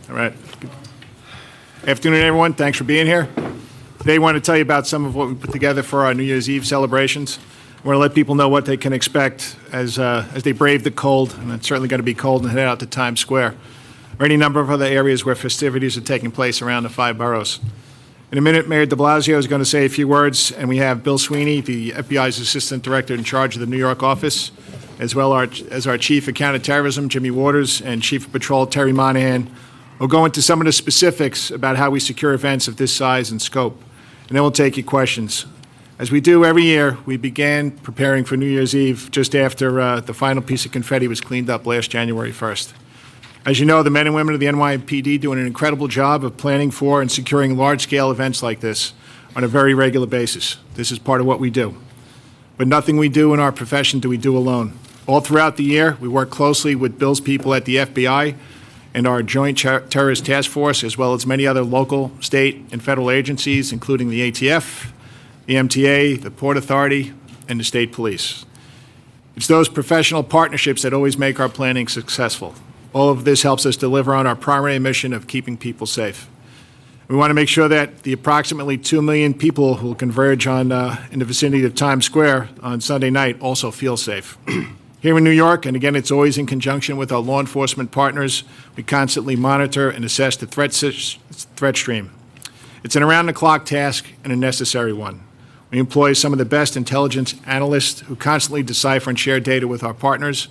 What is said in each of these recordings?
All right. Good afternoon, everyone. Thanks for being here. Today, I want to tell you about some of what we put together for our New Year's Eve celebrations. I want to let people know what they can expect as they brave the cold, and it's certainly going to be cold, and head out to Times Square, or any number of other areas where festivities are taking place around the 5 boroughs. In a minute, Mayor de Blasio is going to say a few words, and we have Bill Sweeney, the FBI's Assistant Director in charge of the New York office, as well as our Chief of Counterterrorism, Jimmy Waters, and Chief of Patrol, Terry Monahan, will go into some of the specifics about how we secure events of this size and scope, and then we'll take your questions. As we do every year, we began preparing for New Year's Eve just after the final piece of confetti was cleaned up last January 1st. As you know, the men and women of the NYPD do an incredible job of planning for and securing large-scale events like this on a very regular basis. This is part of what we do. But nothing we do in our profession do we do alone. All throughout the year, we work closely with Bill's people at the FBI and our Joint Terrorist Task Force, as well as many other local, state, and federal agencies, including the ATF, the MTA, the Port Authority, and the state police. It's those professional partnerships that always make our planning successful. All of this helps us deliver on our primary mission of keeping people safe. We want to make sure that the approximately 2 million people who will converge in the vicinity of Times Square on Sunday night also feel safe. Here in New York, and again, it's always in conjunction with our law enforcement partners, we constantly monitor and assess the threat stream. It's an around-the-clock task and a necessary one. We employ some of the best intelligence analysts who constantly decipher and share data with our partners.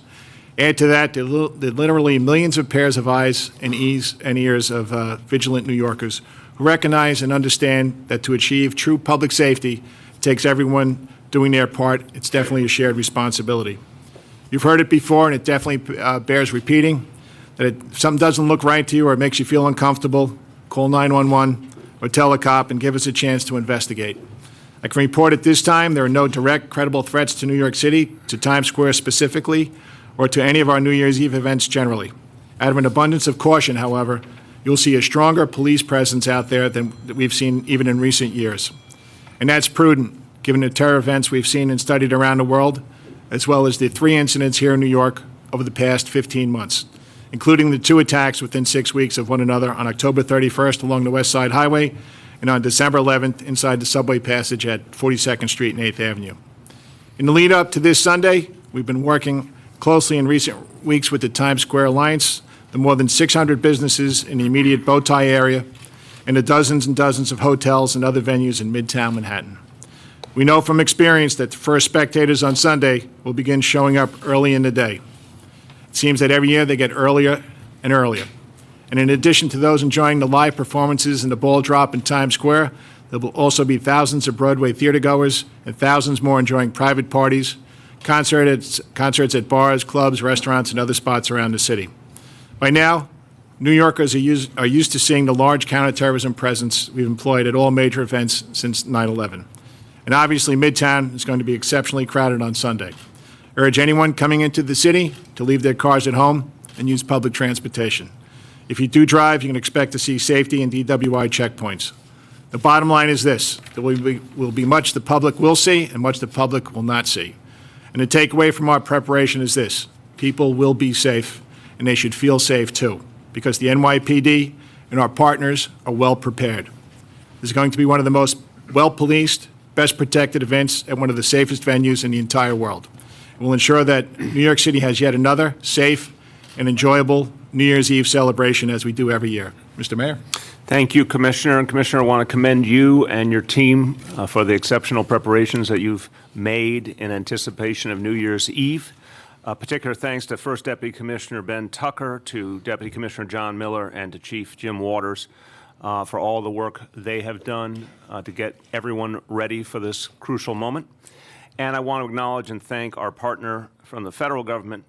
Add to that the literally millions of pairs of eyes and ears of vigilant New Yorkers who recognize and understand that to achieve true public safety, it takes everyone doing their part. It's definitely a shared responsibility. You've heard it before, and it definitely bears repeating, that if something doesn't look right to you or it makes you feel uncomfortable, call 911 or tell a cop and give us a chance to investigate. I can report at this time there are no direct, credible threats to New York City, to Times Square specifically, or to any of our New Year's Eve events generally. Out of an abundance of caution, however, you'll see a stronger police presence out there than we've seen even in recent years. And that's prudent, given the terror events we've seen and studied around the world, as well as the 3 incidents here in New York over the past 15 months, including the 2 attacks within 6 weeks of one another on October 31st along the West Side Highway and on December 11th inside the subway passage at 42nd Street and 8th Avenue. In the lead up to this Sunday, we've been working closely in recent weeks with the Times Square Alliance, the more than 600 businesses in the immediate bow tie area, and the dozens and dozens of hotels and other venues in Midtown Manhattan. We know from experience that the first spectators on Sunday will begin showing up early in the day. It seems that every year they get earlier and earlier. And in addition to those enjoying the live performances and the ball drop in Times Square, there will also be thousands of Broadway theatergoers and thousands more enjoying private parties, concerts at bars, clubs, restaurants, and other spots around the city. By now, New Yorkers are used to seeing the large counterterrorism presence we've employed at all major events since 9/11. And obviously, Midtown is going to be exceptionally crowded on Sunday. I urge anyone coming into the city to leave their cars at home and use public transportation. If you do drive, you can expect to see safety and DWI checkpoints. The bottom line is this: there will be much the public will see and much the public will not see. And the takeaway from our preparation is this: people will be safe, and they should feel safe too, because the NYPD and our partners are well prepared. This is going to be one of the most well-policed, best protected events at one of the safest venues in the entire world. We'll ensure that New York City has yet another safe and enjoyable New Year's Eve celebration as we do every year. Mr. Mayor. Thank you, Commissioner. And Commissioner, I want to commend you and your team for the exceptional preparations that you've made in anticipation of New Year's Eve. Particular thanks to First Deputy Commissioner Ben Tucker, to Deputy Commissioner John Miller, and to Chief Jim Waters for all the work they have done to get everyone ready for this crucial moment. And I want to acknowledge and thank our partner from the federal government,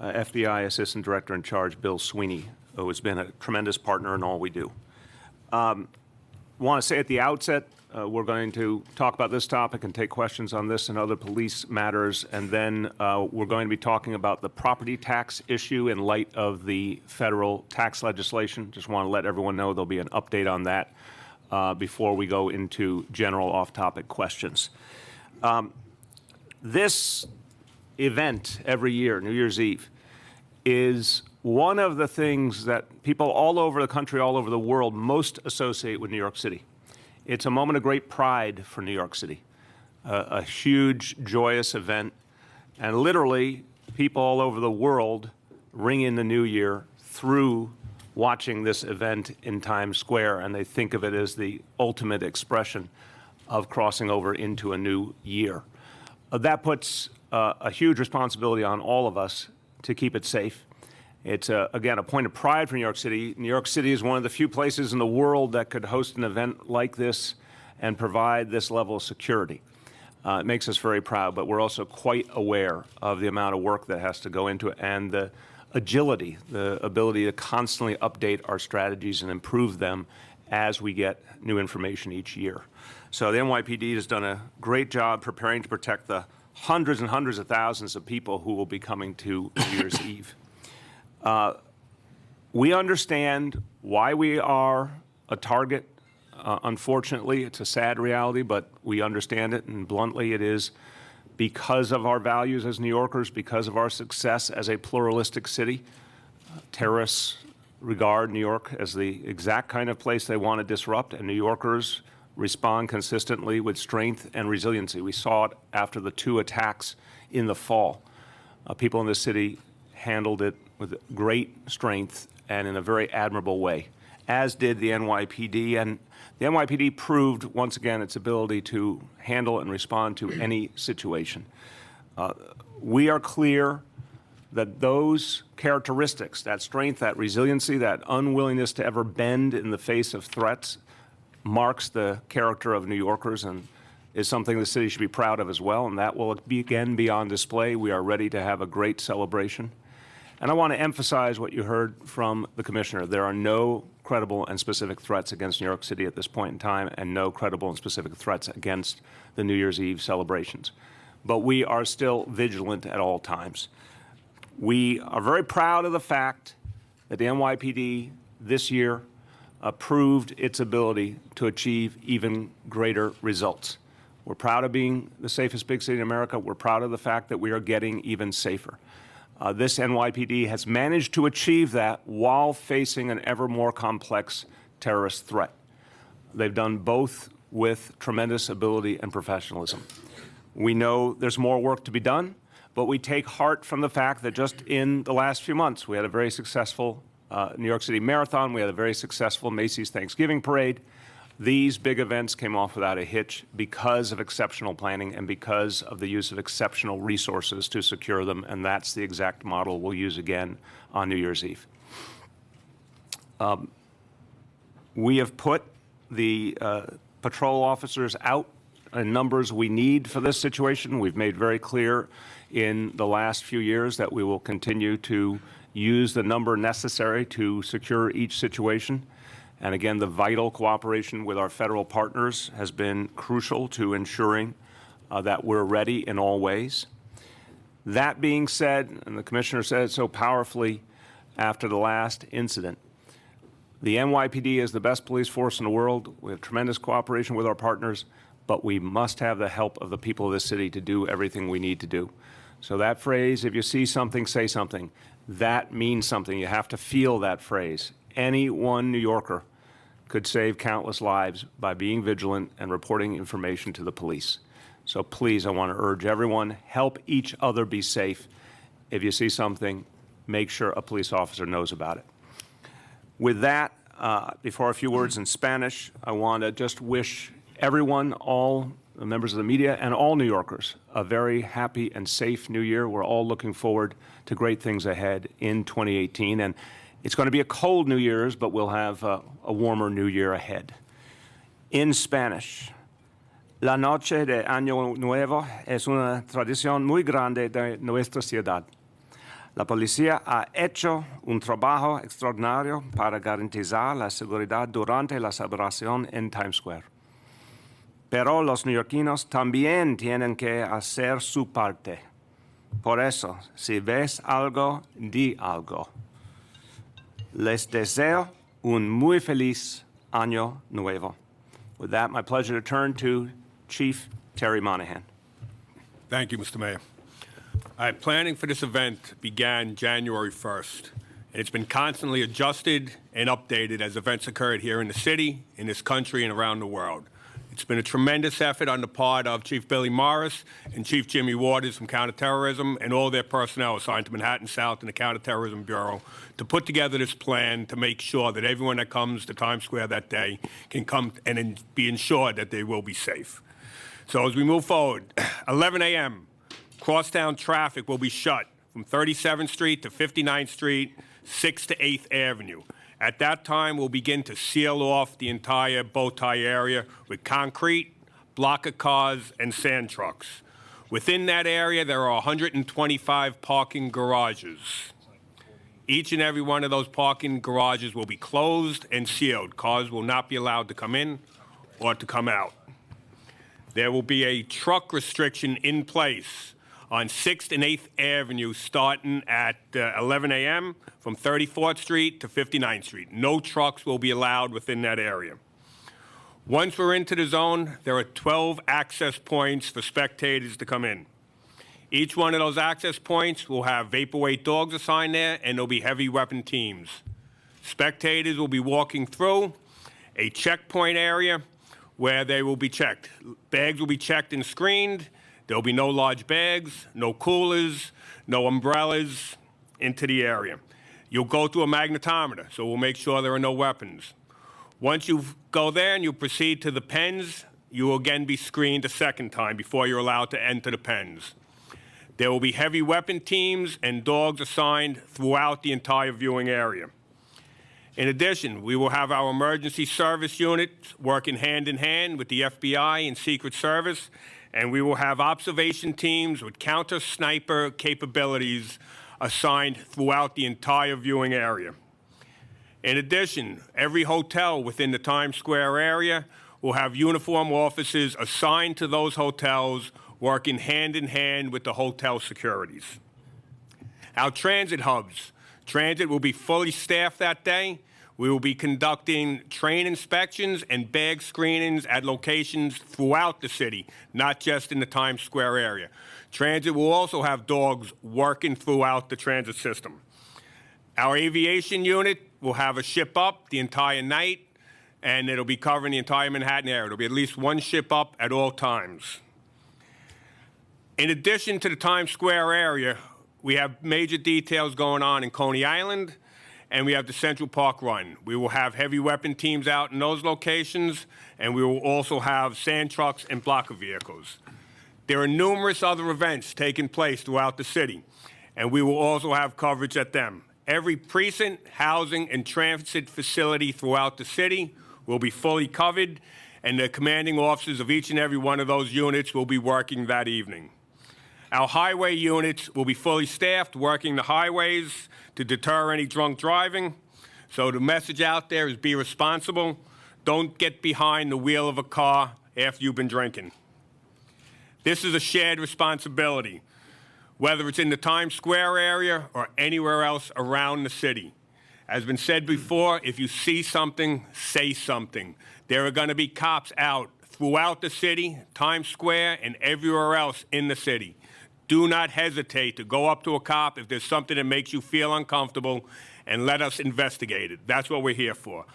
FBI Assistant Director in Charge, Bill Sweeney, who has been a tremendous partner in all we do. Want to say at the outset, we're going to talk about this topic and take questions on this and other police matters, and then we're going to be talking about the property tax issue in light of the federal tax legislation. Just want to let everyone know there'll be an update on that before we go into general off-topic questions. This event every year, New Year's Eve, is one of the things that people all over the country, all over the world, most associate with New York City. It's a moment of great pride for New York City, a huge, joyous event, and literally people all over the world ring in the new year through watching this event in Times Square, and they think of it as the ultimate expression of crossing over into a new year. That puts a huge responsibility on all of us to keep it safe. It's, again, a point of pride for New York City. New York City is one of the few places in the world that could host an event like this and provide this level of security. It makes us very proud, but we're also quite aware of the amount of work that has to go into it and the agility, the ability to constantly update our strategies and improve them as we get new information each year. So the NYPD has done a great job preparing to protect the hundreds and hundreds of thousands of people who will be coming to New Year's Eve. We understand why we are a target. Unfortunately, it's a sad reality, but we understand it, and bluntly, it is because of our values as New Yorkers, because of our success as a pluralistic city. Terrorists regard New York as the exact kind of place they want to disrupt, and New Yorkers respond consistently with strength and resiliency. We saw it after the 2 attacks in the fall. People in the city handled it with great strength and in a very admirable way, as did the NYPD. And the NYPD proved, once again, its ability to handle and respond to any situation. We are clear that those characteristics, that strength, that resiliency, that unwillingness to ever bend in the face of threats, marks the character of New Yorkers and is something the city should be proud of as well, and that will again be on display. We are ready to have a great celebration. And I want to emphasize what you heard from the Commissioner. There are no credible and specific threats against New York City at this point in time, and no credible and specific threats against the New Year's Eve celebrations. But we are still vigilant at all times. We are very proud of the fact that the NYPD this year proved its ability to achieve even greater results. We're proud of being the safest big city in America. We're proud of the fact that we are getting even safer. This NYPD has managed to achieve that while facing an ever more complex terrorist threat. They've done both with tremendous ability and professionalism. We know there's more work to be done, but we take heart from the fact that just in the last few months, we had a very successful New York City Marathon. We had a very successful Macy's Thanksgiving Parade. These big events came off without a hitch because of exceptional planning and because of the use of exceptional resources to secure them, and that's the exact model we'll use again on New Year's Eve. We have put the patrol officers out in numbers we need for this situation. We've made very clear in the last few years that we will continue to use the number necessary to secure each situation. And again, the vital cooperation with our federal partners has been crucial to ensuring that we're ready in all ways. That being said, and the Commissioner said it so powerfully after the last incident, the NYPD is the best police force in the world. We have tremendous cooperation with our partners, but we must have the help of the people of this city to do everything we need to do. So that phrase, if you see something, say something, that means something. You have to feel that phrase. Any one New Yorker could save countless lives by being vigilant and reporting information to the police. So please, I want to urge everyone, help each other be safe. If you see something, make sure a police officer knows about it. With that, before a few words in Spanish, I want to just wish everyone, all the members of the media, and all New Yorkers a very happy and safe New Year. We're all looking forward to great things ahead in 2018. And it's going to be a cold New Year's, but we'll have a warmer New Year ahead. In Spanish, la noche de Año Nuevo es una tradición muy grande de nuestra ciudad. La policía ha hecho un trabajo extraordinario para garantizar la seguridad durante la celebración en Times Square. Pero los neoyorquinos también tienen que hacer su parte. Por eso, si ves algo, di algo. Les deseo un muy feliz Año Nuevo. With that, my pleasure to turn to Chief Terry Monahan. Thank you, Mr. Mayor. Planning for this event began January 1st. and it's been constantly adjusted and updated as events occurred here in the city, in this country, and around the world. It's been a tremendous effort on the part of Chief Billy Morris and Chief Jimmy Waters from Counterterrorism and all their personnel assigned to Manhattan South and the Counterterrorism Bureau to put together this plan to make sure that everyone that comes to Times Square that day can come and be ensured that they will be safe. So as we move forward, 11 a.m., crosstown traffic will be shut from 37th Street to 59th Street, 6th to 8th Avenue. At that time, we'll begin to seal off the entire bow tie area with concrete, block of cars, and sand trucks. Within that area, there are 125 parking garages. Each and every one of those parking garages will be closed and sealed. Cars will not be allowed to come in or to come out. There will be a truck restriction in place on 6th and 8th Avenue starting at 11 a.m. from 34th Street to 59th Street. No trucks will be allowed within that area. Once we're into the zone, there are 12 access points for spectators to come in. Each one of those access points will have vaporweight dogs assigned there, and there'll be heavy weapon teams. Spectators will be walking through a checkpoint area where they will be checked. Bags will be checked and screened. There'll be no large bags, no coolers, no umbrellas into the area. You'll go through a magnetometer, so we'll make sure there are no weapons. Once you go there and you proceed to the pens, you will again be screened a second time before you're allowed to enter the pens. There will be heavy weapon teams and dogs assigned throughout the entire viewing area. In addition, we will have our emergency service units working hand in hand with the FBI and Secret Service, and we will have observation teams with counter-sniper capabilities assigned throughout the entire viewing area. In addition, every hotel within the Times Square area will have uniformed officers assigned to those hotels working hand in hand with the hotel securities. Our transit hubs. Transit will be fully staffed that day. We will be conducting train inspections and bag screenings at locations throughout the city, not just in the Times Square area. Transit will also have dogs working throughout the transit system. Our aviation unit will have a ship up the entire night, and it'll be covering the entire Manhattan area. There'll be at least one ship up at all times. In addition to the Times Square area, we have major details going on in Coney Island, and we have the Central Park Run. We will have heavy weapon teams out in those locations, and we will also have sand trucks and blocker vehicles. There are numerous other events taking place throughout the city, and we will also have coverage at them. Every precinct, housing, and transit facility throughout the city will be fully covered, and the commanding officers of each and every one of those units will be working that evening. Our highway units will be fully staffed, working the highways to deter any drunk driving. So the message out there is be responsible. Don't get behind the wheel of a car after you've been drinking. This is a shared responsibility, whether it's in the Times Square area or anywhere else around the city. As been said before, if you see something, say something. There are going to be cops out throughout the city, Times Square, and everywhere else in the city. Do not hesitate to go up to a cop if there's something that makes you feel uncomfortable, and let us investigate it. That's what we're here for.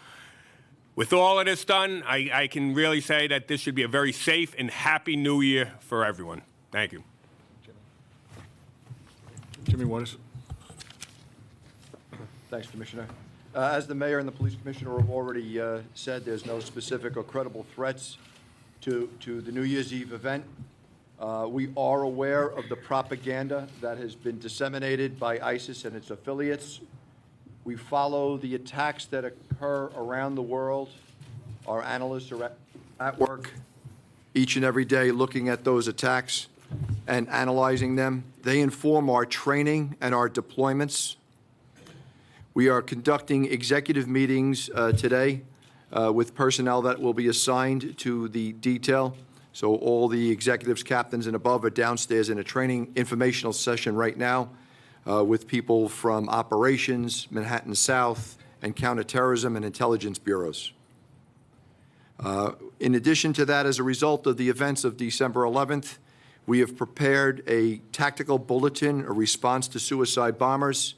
With all of this done, I can really say that this should be a very safe and happy New Year for everyone. Thank you. Jimmy Waters. Thanks, Commissioner. As the mayor and the police commissioner have already said, there's no specific or credible threats to the New Year's Eve event. We are aware of the propaganda that has been disseminated by ISIS and its affiliates. We follow the attacks that occur around the world. Our analysts are at work each and every day looking at those attacks and analyzing them. They inform our training and our deployments. We are conducting executive meetings today with personnel that will be assigned to the detail. So all the executives, captains, and above are downstairs in a training informational session right now with people from operations, Manhattan South, and counterterrorism and intelligence bureaus. In addition to that, as a result of the events of December 11th, we have prepared a tactical bulletin, a response to suicide bombers.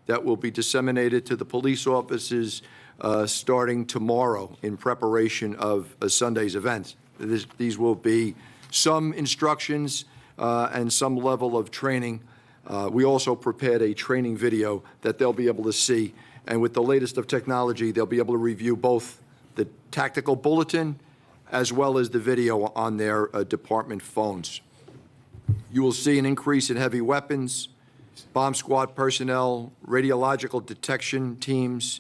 that will be disseminated to the police officers starting tomorrow in preparation of Sunday's event. These will be some instructions and some level of training. We also prepared a training video that they'll be able to see. And with the latest of technology, they'll be able to review both the tactical bulletin as well as the video on their department phones. You will see an increase in heavy weapons, bomb squad personnel, radiological detection teams,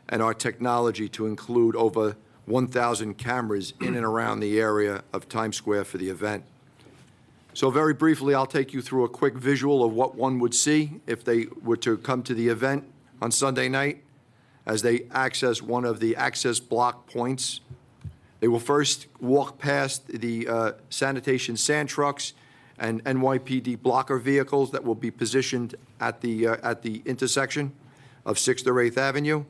and our technology to include over 1,000 cameras in and around the area of Times Square for the event. So very briefly, I'll take you through a quick visual of what one would see if they were to come to the event on Sunday night as they access one of the access block points. They will first walk past the sanitation sand trucks and NYPD blocker vehicles that will be positioned at the intersection of 6th or 8th Avenue,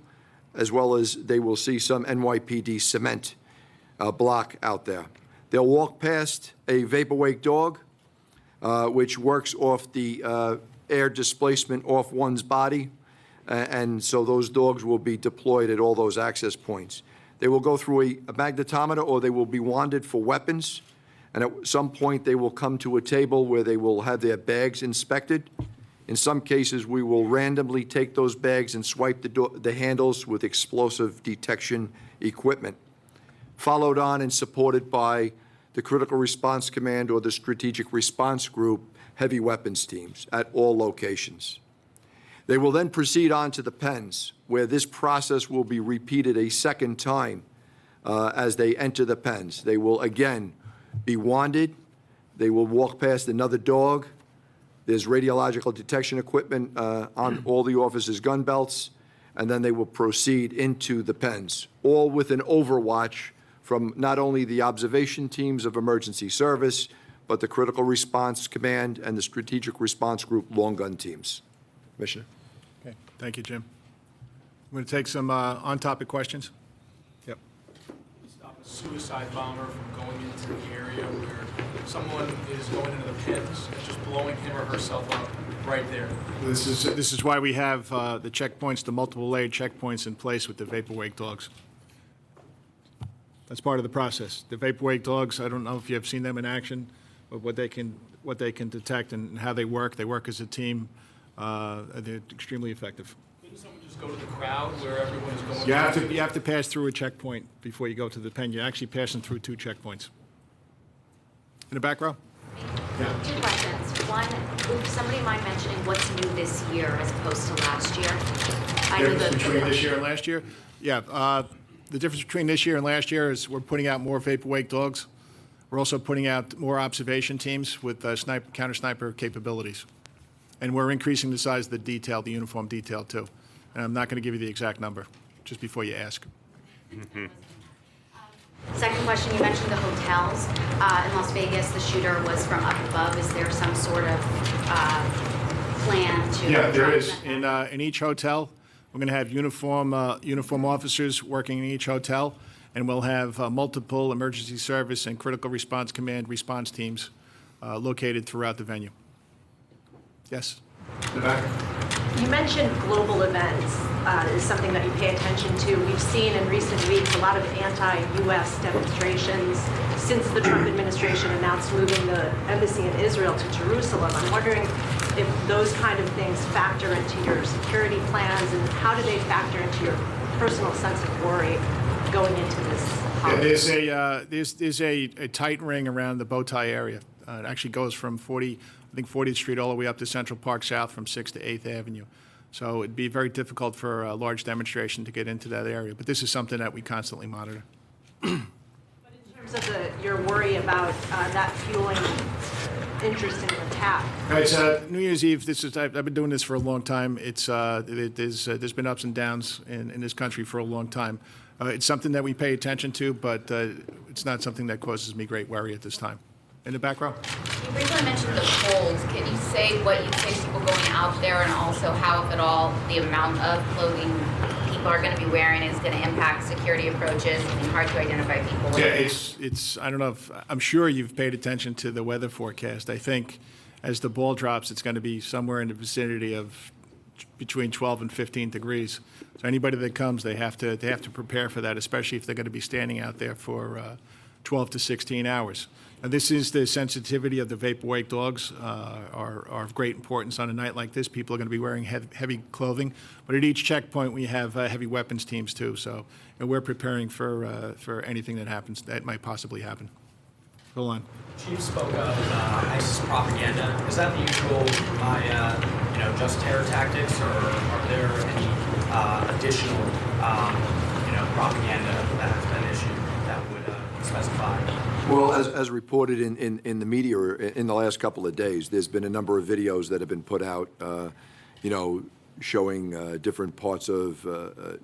as well as they will see some NYPD cement block out there. They'll walk past a vapor-wake dog, which works off the air displacement off one's body, and so those dogs will be deployed at all those access points. They will go through a magnetometer, or they will be wanded for weapons, and at some point they will come to a table where they will have their bags inspected. In some cases, we will randomly take those bags and swipe the handles with explosive detection equipment, followed on and supported by the Critical Response Command or the Strategic Response Group heavy weapons teams at all locations. They will then proceed on to the pens, where this process will be repeated a second time as they enter the pens. They will again be wanded. They will walk past another dog. There's radiological detection equipment on all the officers' gun belts, and then they will proceed into the pens, all with an overwatch from not only the observation teams of emergency service, but the Critical Response Command and the Strategic Response Group long gun teams. Commissioner. Okay, thank you, Jim. I'm going to take some on-topic questions. Yep. Stop a suicide bomber from going into the area where someone is going into the pens and just blowing him or herself up right there. This is why we have the checkpoints, the multiple layered checkpoints in place with the vapor-wake dogs. That's part of the process. The vapor-wake dogs, I don't know if you have seen them in action, but what they can detect and how they work as a team. They're extremely effective. Couldn't someone just go to the crowd where everyone is going? You have to pass through a checkpoint before you go to the pen. You're actually passing through 2 checkpoints. In the back row? Yeah. 2 questions. One, would somebody mind mentioning what's new this year as opposed to last year? Between this year and last year? Yeah. The difference between this year and last year is we're putting out more vapor-wake dogs. We're also putting out more observation teams with counter-sniper capabilities. And we're increasing the size of the detail, the uniform detail, too. And I'm not going to give you the exact number, just before you ask. Second question, you mentioned the hotels. In Las Vegas, the shooter was from up above. Is there some sort of plan to... Yeah, there is. In each hotel, we're going to have uniform officers working in each hotel, and we'll have multiple emergency service and critical response command response teams located throughout the venue. Yes? In the back? You mentioned global events is something that you pay attention to. We've seen in recent weeks a lot of anti-U.S. demonstrations since the Trump administration announced moving the embassy in Israel to Jerusalem. I'm wondering if those kind of things factor into your security plans, and how do they factor into your personal sense of worry going into this holiday? Yeah, there's a tight ring around the bow tie area. It actually goes from 40th Street all the way up to Central Park South from 6th to 8th Avenue. So it'd be very difficult for a large demonstration to get into that area. But this is something that we constantly monitor. But in terms of your worry about that fueling interest in an attack. It's New Year's Eve. I've been doing this for a long time. There's been ups and downs in this country for a long time. It's something that we pay attention to, but it's not something that causes me great worry at this time. In the back row? You briefly mentioned the polls. Can you say what you say people going out there, and also how, if at all, the amount of clothing people are going to be wearing is going to impact security approaches? It's hard to identify people. Yeah, it's. I don't know if I'm sure you've paid attention to the weather forecast. I think as the ball drops, it's going to be somewhere in the vicinity of between 12 and 15 degrees. So anybody that comes, they have to prepare for that, especially if they're going to be standing out there for 12 to 16 hours. And this is the sensitivity of the vapor-wake dogs are of great importance on a night like this. People are going to be wearing heavy clothing, but at each checkpoint we have heavy weapons teams too. So and we're preparing for anything that happens that might possibly happen. Go on. Chief spoke of ISIS propaganda. Is that the usual just terror tactics, or are there any additional propaganda that has been issued that would specify? Well, as reported in the media in the last couple of days, there's been a number of videos that have been put out, showing different parts of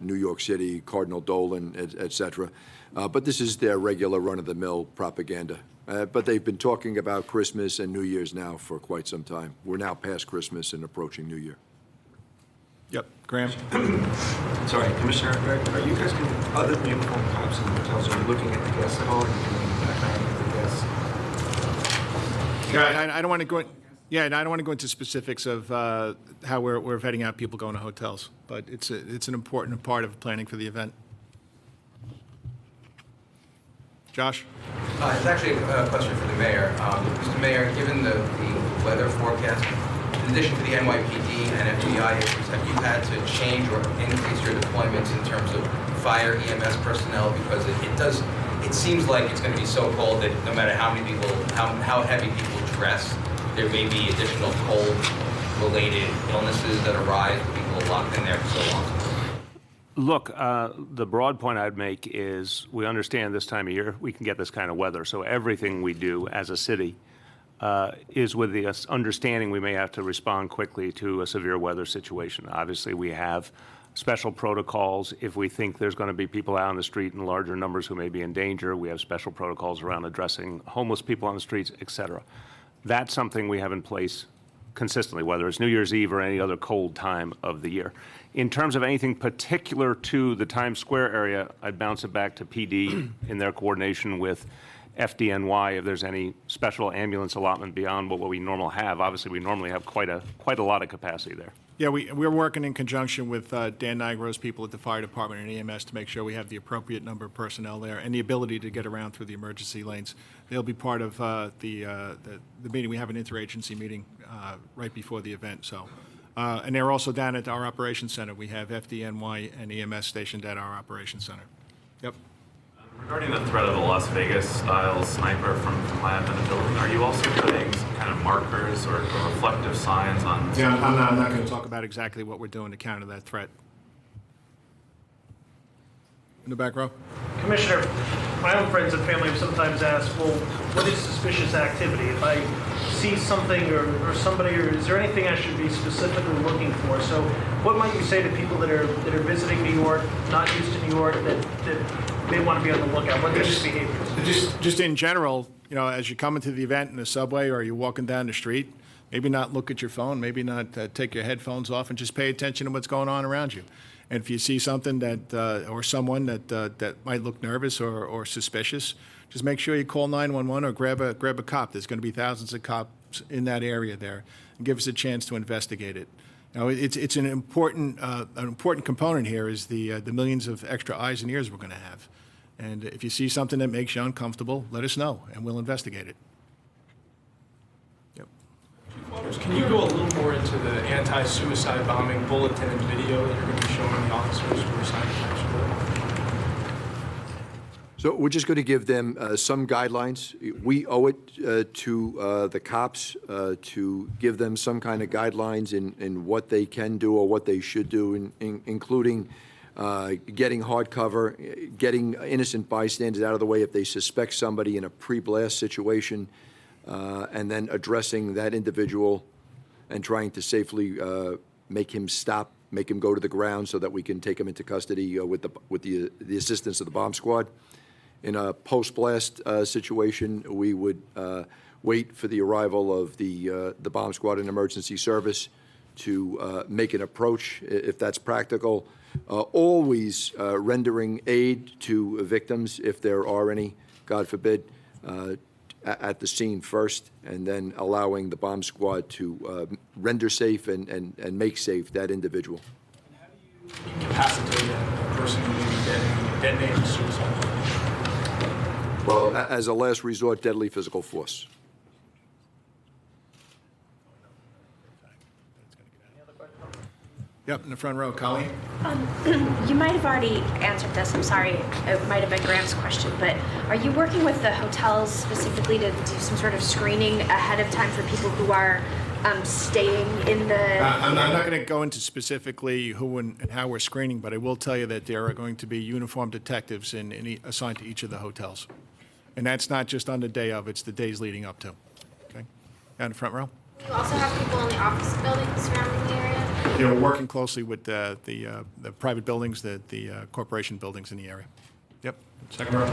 New York City, Cardinal Dolan, et cetera. But this is their regular run-of-the-mill propaganda. But they've been talking about Christmas and New Year's now for quite some time. We're now past Christmas and approaching New Year. Yep, Graham. Sorry, Commissioner, are you guys, other than uniform cops in the hotels, are you looking at the guests at all? Are you doing background of the guests? Yeah, I don't want to go. Yeah, and I don't want to go into specifics of how we're vetting out people going to hotels, but it's an important part of planning for the event. Josh? It's actually a question for the mayor. Mr. Mayor, given the weather forecast, in addition to the NYPD and FBI issues, have you had to change or increase your deployments in terms of fire, EMS personnel? Because it seems like it's going to be so cold that no matter how many people, how heavy people dress, there may be additional cold-related illnesses that arise with people locked in there for so long. Look, the broad point I'd make is we understand this time of year we can get this kind of weather. So everything we do as a city is with the understanding we may have to respond quickly to a severe weather situation. Obviously, we have special protocols. If we think there's going to be people out on the street in larger numbers who may be in danger, we have special protocols around addressing homeless people on the streets, et cetera. That's something we have in place consistently, whether it's New Year's Eve or any other cold time of the year. In terms of anything particular to the Times Square area, I'd bounce it back to PD in their coordination with FDNY if there's any special ambulance allotment beyond what we normally have. Obviously, we normally have quite a lot of capacity there. Yeah, we're working in conjunction with Dan Nigro's people at the fire department and EMS to make sure we have the appropriate number of personnel there and the ability to get around through the emergency lanes. They'll be part of the meeting. We have an interagency meeting right before the event. So, and they're also down at our operations center. We have FDNY and EMS stationed at our operations center. Yep. Regarding the threat of a Las Vegas-style sniper from land in the building, are you also putting some kind of markers or reflective signs on? Yeah, I'm not going to talk about exactly what we're doing to counter that threat. In the back row. Commissioner, my own friends and family have sometimes asked, well, what is suspicious activity? If I see something or somebody, or is there anything I should be specifically looking for? So what might you say to people that are visiting New York, not used to New York, that may want to be on the lookout? What are these behaviors? Just in general, as you come into the event in the subway or you're walking down the street, maybe not look at your phone, maybe not take your headphones off, and just pay attention to what's going on around you. And if you see something that or someone that might look nervous or suspicious, just make sure you call 911 or grab a cop. There's going to be thousands of cops in that area there, and give us a chance to investigate it. It's an important component here is the millions of extra eyes and ears we're going to have. And if you see something that makes you uncomfortable, let us know, and we'll investigate it. Yep. Chief Waters, can you go a little more into the anti-suicide bombing bulletin and video that you're going to be showing the officers who are assigned to Times Square? So we're just going to give them some guidelines. We owe it to the cops to give them some kind of guidelines in what they can do or what they should do, including getting hard cover, getting innocent bystanders out of the way if they suspect somebody in a pre-blast situation, and then addressing that individual and trying to safely make him stop, make him go to the ground so that we can take him into custody with the assistance of the bomb squad. In a post-blast situation, we would wait for the arrival of the bomb squad and emergency service to make an approach, if that's practical, always rendering aid to victims if there are any, God forbid, at the scene first, and then allowing the bomb squad to render safe and make safe that individual. Incapacitate a person who may be dead, detonate a suicide. Well, as a last resort, deadly physical force. Yep, in the front row, Colleen. You might have already answered this. I'm sorry. It might have been Graham's question, but are you working with the hotels specifically to do some sort of screening ahead of time for people who are staying in the... I'm not going to go into specifically who and how we're screening, but I will tell you that there are going to be uniformed detectives assigned to each of the hotels. And that's not just on the day of, it's the days leading up to. Okay? Down in the front row. You also have people in the office buildings surrounding the area? You know, we're working closely with the private buildings, the corporation buildings in the area. Yep. Second row.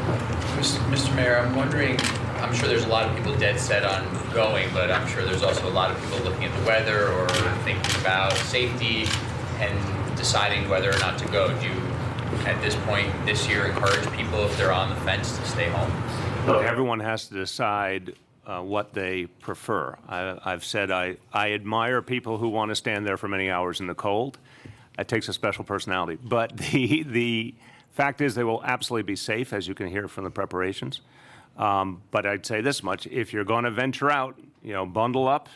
Mr. Mayor, I'm wondering, I'm sure there's a lot of people dead set on going, but I'm sure there's also a lot of people looking at the weather or thinking about safety and deciding whether or not to go. Do you, at this point this year, encourage people, if they're on the fence, to stay home? Look, everyone has to decide what they prefer. I've said I admire people who want to stand there for many hours in the cold. It takes a special personality. But the fact is they will absolutely be safe, as you can hear from the preparations. But I'd say this much: if you're going to venture out, bundle up,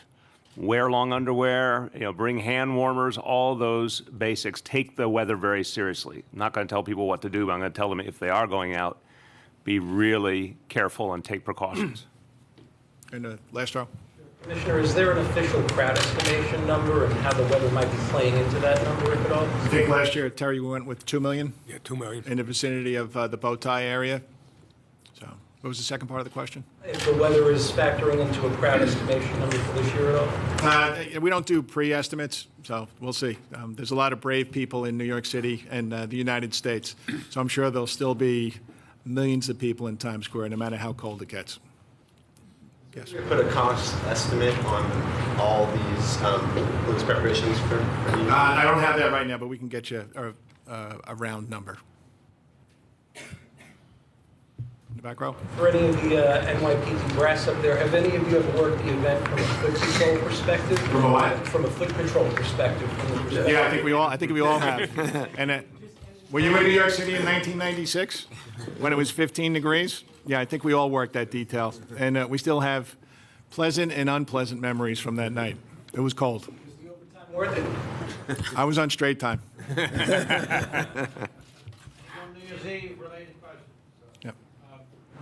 wear long underwear, bring hand warmers, all those basics. Take the weather very seriously. I'm not going to tell people what to do, but I'm going to tell them if they are going out, be really careful and take precautions. In the last row. Commissioner, is there an official crowd estimation number and how the weather might be playing into that number, if at all? I think last year, Terry, we went with 2 million. Yeah, 2 million. In the vicinity of the bow tie area. So, what was the second part of the question? If the weather is factoring into a crowd estimation number for this year at all? We don't do pre-estimates, so we'll see. There's a lot of brave people in New York City and the United States, so I'm sure there'll still be millions of people in Times Square, no matter how cold it gets. Yes. Can you put a cost estimate on all these preparations for New Year's? I don't have that right now, but we can get you a round number. In the back row. For any of the NYPD brass up there, have any of you ever worked the event from a foot patrol perspective? From a what? From a foot patrol perspective. Yeah, I think we all have. And were you in New York City in 1996 when it was 15 degrees? Yeah, I think we all worked that detail. And we still have pleasant and unpleasant memories from that night. It was cold. Was the overtime worth it? I was on straight time. On New Year's Eve, related question. Yep.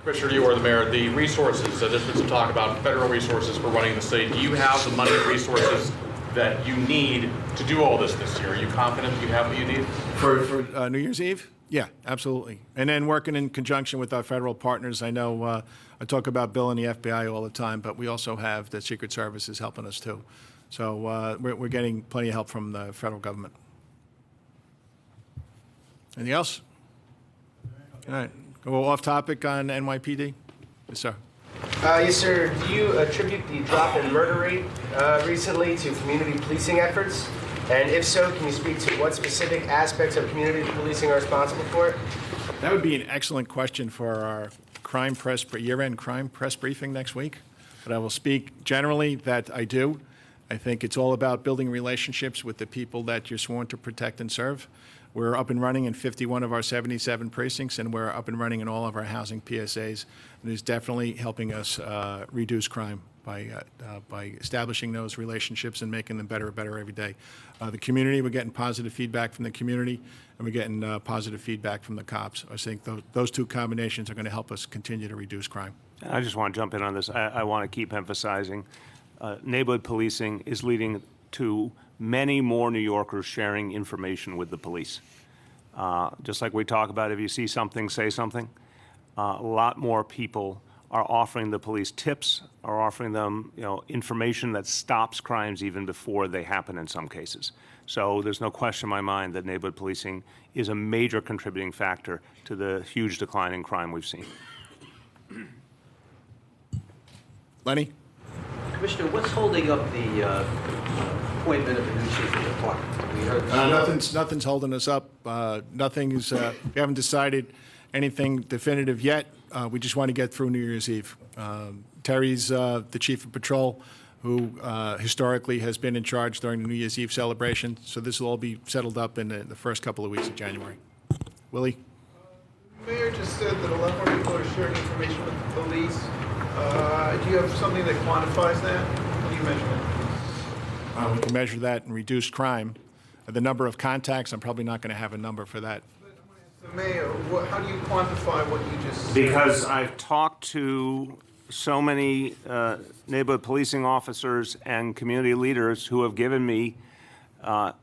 Commissioner, you are the mayor. The resources, there's been some talk about federal resources for running the city. Do you have the money and resources that you need to do all this year? Are you confident you have what you need? For New Year's Eve? Yeah, absolutely. And then working in conjunction with our federal partners. I know I talk about Bill and the FBI all the time, but we also have the Secret Services helping us too. So we're getting plenty of help from the federal government. Anything else? All right. Go off topic on NYPD? Yes, sir. Yes, sir. Do you attribute the drop in murder rate recently to community policing efforts? And if so, can you speak to what specific aspects of community policing are responsible for it? That would be an excellent question for our year-end crime press briefing next week. But I will speak generally that I do. I think it's all about building relationships with the people that you're sworn to protect and serve. We're up and running in 51 of our 77 precincts, and we're up and running in all of our housing PSAs. And it's definitely helping us reduce crime by establishing those relationships and making them better and better every day. The community, we're getting positive feedback from the community, and we're getting positive feedback from the cops. I think those two combinations are going to help us continue to reduce crime. I just want to jump in on this. I want to keep emphasizing neighborhood policing is leading to many more New Yorkers sharing information with the police. Just like we talk about, if you see something, say something. A lot more people are offering the police tips, are offering them, information that stops crimes even before they happen in some cases. So there's no question in my mind that neighborhood policing is a major contributing factor to the huge decline in crime we've seen. Lenny? Commissioner, what's holding up the appointment of a new chief of the department? We heard Nothing's holding us up. We haven't decided anything definitive yet. We just want to get through New Year's Eve. Terry's the chief of patrol, who historically has been in charge during the New Year's Eve celebration. So this will all be settled up in the first couple of weeks of January. Willie? Mayor just said that a lot more people are sharing information with the police. Do you have something that quantifies that? How do you measure that? We can measure that in reduced crime. The number of contacts, I'm probably not going to have a number for that. The mayor, how do you quantify what you just said? Because I've talked to so many neighborhood policing officers and community leaders who have given me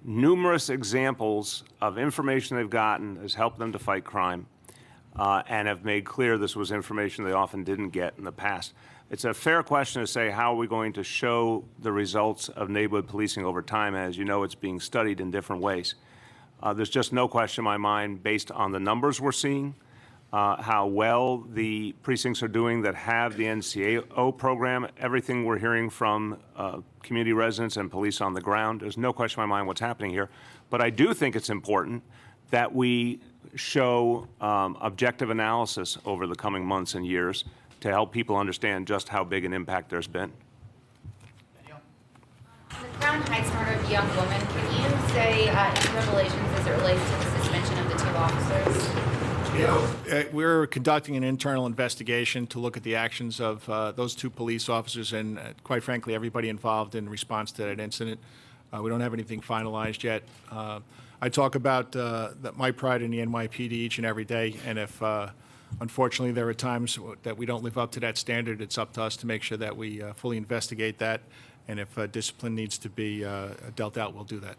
numerous examples of information they've gotten has helped them to fight crime, and have made clear this was information they often didn't get in the past. It's a fair question to say, how are we going to show the results of neighborhood policing over time? As you know, it's being studied in different ways. There's just no question in my mind, based on the numbers we're seeing, how well the precincts are doing that have the NCAO program, everything we're hearing from community residents and police on the ground. There's no question in my mind what's happening here. But I do think it's important that we show objective analysis over the coming months and years to help people understand just how big an impact there's been. On the Crown Heights murder of a young woman, can you say any revelations as it relates to the suspension of the two officers? We're conducting an internal investigation to look at the actions of those two police officers and, quite frankly, everybody involved in response to that incident. We don't have anything finalized yet. I talk about my pride in the NYPD each and every day, and if unfortunately there are times that we don't live up to that standard, it's up to us to make sure that we fully investigate that, and if discipline needs to be dealt out, we'll do that.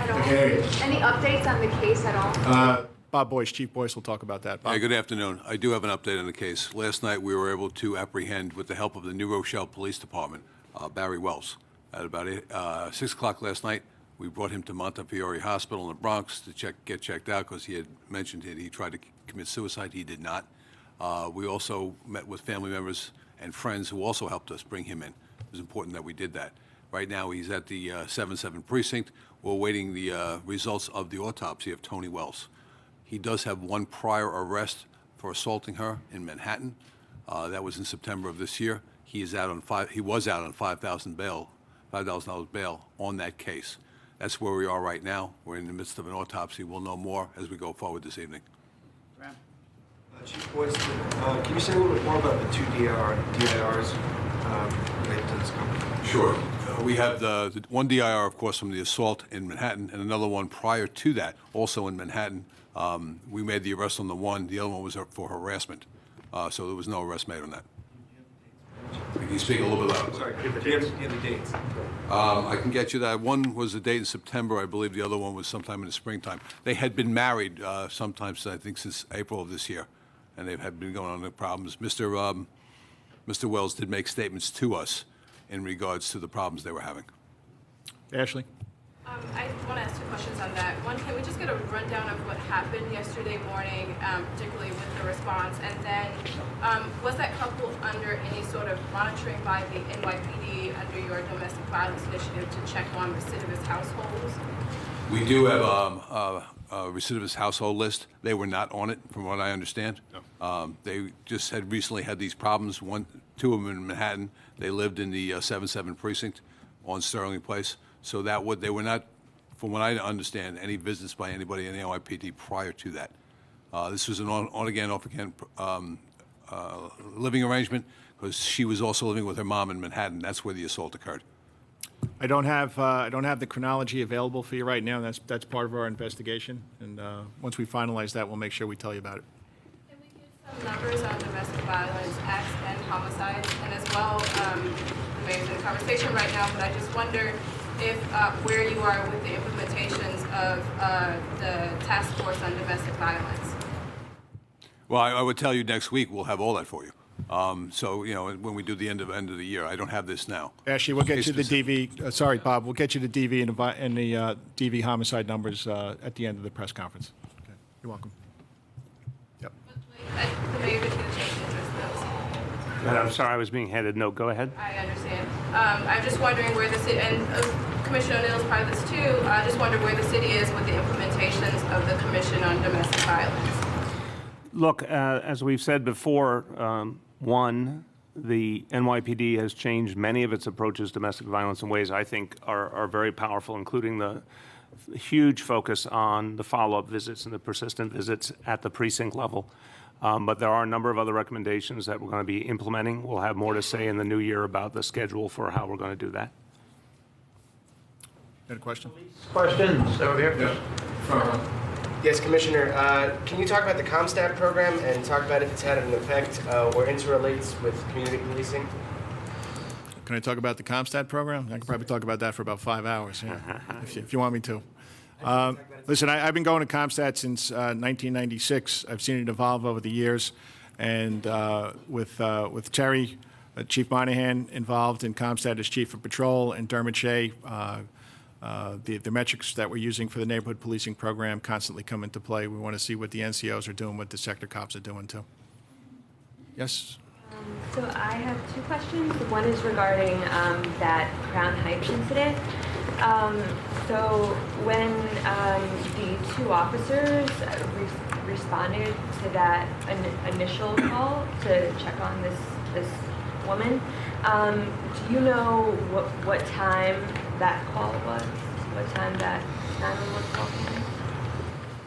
Any updates on the case at all? Bob Boyce, Chief Boyce, will talk about that. Bob? Hey, good afternoon. I do have an update on the case. Last night, we were able to apprehend, with the help of the New Rochelle Police Department, Barry Wells. At about 6 o'clock last night, we brought him to Montefiore Hospital in the Bronx to get checked out because he had mentioned that he tried to commit suicide. He did not. We also met with family members and friends who also helped us bring him in. It was important that we did that. Right now, he's at the 7-7 precinct. We're awaiting the results of the autopsy of Tony Wells. He does have one prior arrest for assaulting her in Manhattan. That was in September of this year. He was out on $5,000 bail on that case. That's where we are right now. We're in the midst of an autopsy. We'll know more as we go forward this evening. Chief Boyce, can you say a little bit more about the two DIRs related to this company? Sure. We have the one DIR, of course, from the assault in Manhattan, and another one prior to that, also in Manhattan. We made the arrest on the one. The other one was for harassment. So there was no arrest made on that. Can you speak a little bit louder? Sorry, give the dates. I can get you that. One was a date in September. I believe the other one was sometime in the springtime. They had been married sometimes, I think, since April of this year, and they had been going on the problems. Mr. Wells did make statements to us in regards to the problems they were having. Ashley? I want to ask two questions on that. One, can we just get a rundown of what happened yesterday morning, particularly with the response? And then, was that couple under any sort of monitoring by the NYPD under your domestic violence initiative to check on recidivist households? We do have a recidivist household list. They were not on it, from what I understand. No. They just had recently had these problems. Two of them in Manhattan. They lived in the 7-7 precinct on Sterling Place. So they were not, from what I understand, any visits by anybody in the NYPD prior to that. This was an on-again, off-again living arrangement because she was also living with her mom in Manhattan. That's where the assault occurred. I don't have the chronology available for you right now. That's part of our investigation, and once we finalize that, we'll make sure we tell you about it. Can we give some numbers on domestic violence acts and homicides? And as well, the mayor's in conversation right now, but I just wonder if where you are with the implementations of the task force on domestic violence. Well, I would tell you next week we'll have all that for you. So, when we do the end of the year, I don't have this now. Ashley, we'll get you the DV. Sorry, Bob. We'll get you the DV and the DV homicide numbers at the end of the press conference. Okay. You're welcome. Yep. The mayor didn't get a chance to address those. I'm sorry, I was being handed. No, go ahead. I understand. I'm just wondering where the city, and Commissioner O'Neill's part of this too, I just wonder where the city is with the implementations of the Commission on Domestic Violence. Look, as we've said before, one, the NYPD has changed many of its approaches to domestic violence in ways I think are very powerful, including the huge focus on the follow-up visits and the persistent visits at the precinct level. But there are a number of other recommendations that we're going to be implementing. We'll have more to say in the new year about the schedule for how we're going to do that. Got a question? Questions over here? Yes, Commissioner. Can you talk about the CompStat program and talk about if it's had an effect or interrelates with community policing? Can I talk about the CompStat program? I could probably talk about that for about 5 hours, yeah, if you want me to. Listen, I've been going to CompStat since 1996. I've seen it evolve over the years, and with Terry, Chief Monahan involved in CompStat as Chief of Patrol, and Dermot Shea, the metrics that we're using for the neighborhood policing program constantly come into play. We want to see what the NCOs are doing, what the sector cops are doing too. Yes? So I have two questions. One is regarding that Crown Heights incident. So when the two officers responded to that initial call to check on this woman, do you know what time that call was? What time that 911 call came?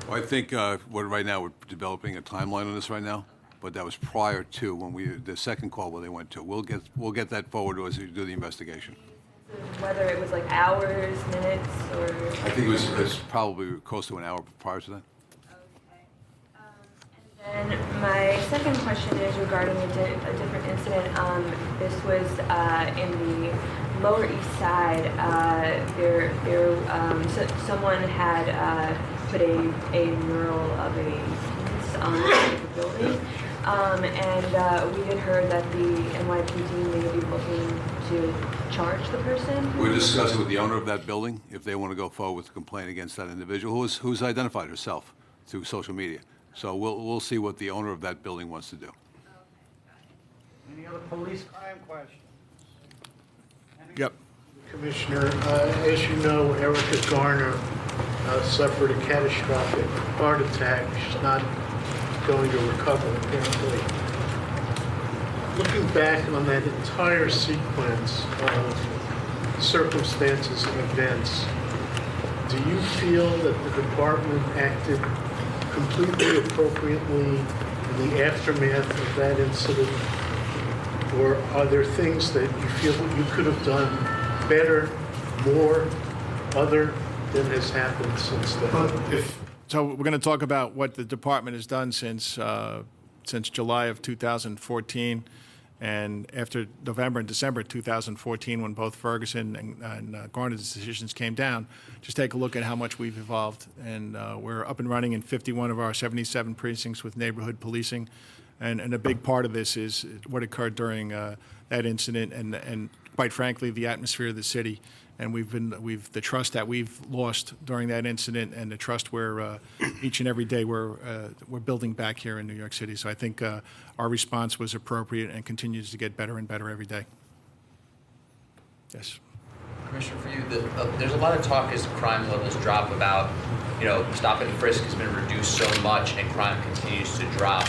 Well, I think right now we're developing a timeline on this right now, but that was prior to when the second call where they went to. We'll get that forward as we do the investigation. Whether it was like hours, minutes, or... I think it was probably close to an hour prior to that. And my second question is regarding a different incident. This was in the Lower East Side. Someone had put a mural of a penis on the building, and we had heard that the NYPD may be looking to charge the person. We're discussing with the owner of that building if they want to go forward with a complaint against that individual who's identified herself through social media. So we'll see what the owner of that building wants to do. Any other police crime questions? Yep. Commissioner, as you know, Erica Garner suffered a catastrophic heart attack. She's not going to recover, apparently. Looking back on that entire sequence of circumstances and events, do you feel that the department acted completely appropriately in the aftermath of that incident? Or are there things that you feel that you could have done better, more, other than has happened since then? So we're going to talk about what the department has done since July of 2014, and after November and December 2014, when both Ferguson and Garner's decisions came down. Just take a look at how much we've evolved, and we're up and running in 51 of our 77 precincts with neighborhood policing, and a big part of this is what occurred during that incident, and quite frankly, the atmosphere of the city. And the trust that we've lost during that incident, and the trust where each and every day we're building back here in New York City. So I think our response was appropriate and continues to get better and better every day. Yes. Commissioner, for you, there's a lot of talk as crime levels drop about, stop and frisk has been reduced so much and crime continues to drop.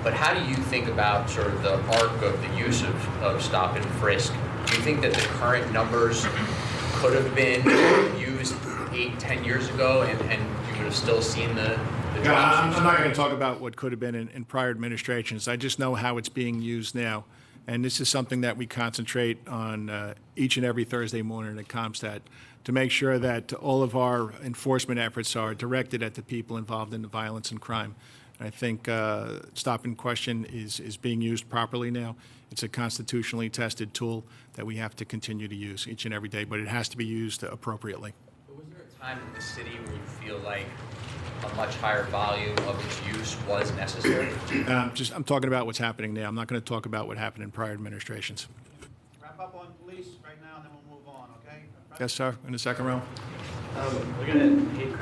But how do you think about sort of the arc of the use of stop and frisk? Do you think that the current numbers could have been used 8-10 years ago, and you would have still seen the drops? I'm not going to talk about what could have been in prior administrations. I just know how it's being used now. And this is something that we concentrate on each and every Thursday morning at CompStat to make sure that all of our enforcement efforts are directed at the people involved in the violence and crime. And I think Stop and Question is being used properly now. It's a constitutionally tested tool that we have to continue to use each and every day, but it has to be used appropriately. But was there a time in the city where you feel like a much higher volume of its use was necessary? I'm talking about what's happening now. I'm not going to talk about what happened in prior administrations. Wrap up on police right now, and then we'll move on, okay? Yes, sir. In the second row. Looking at hate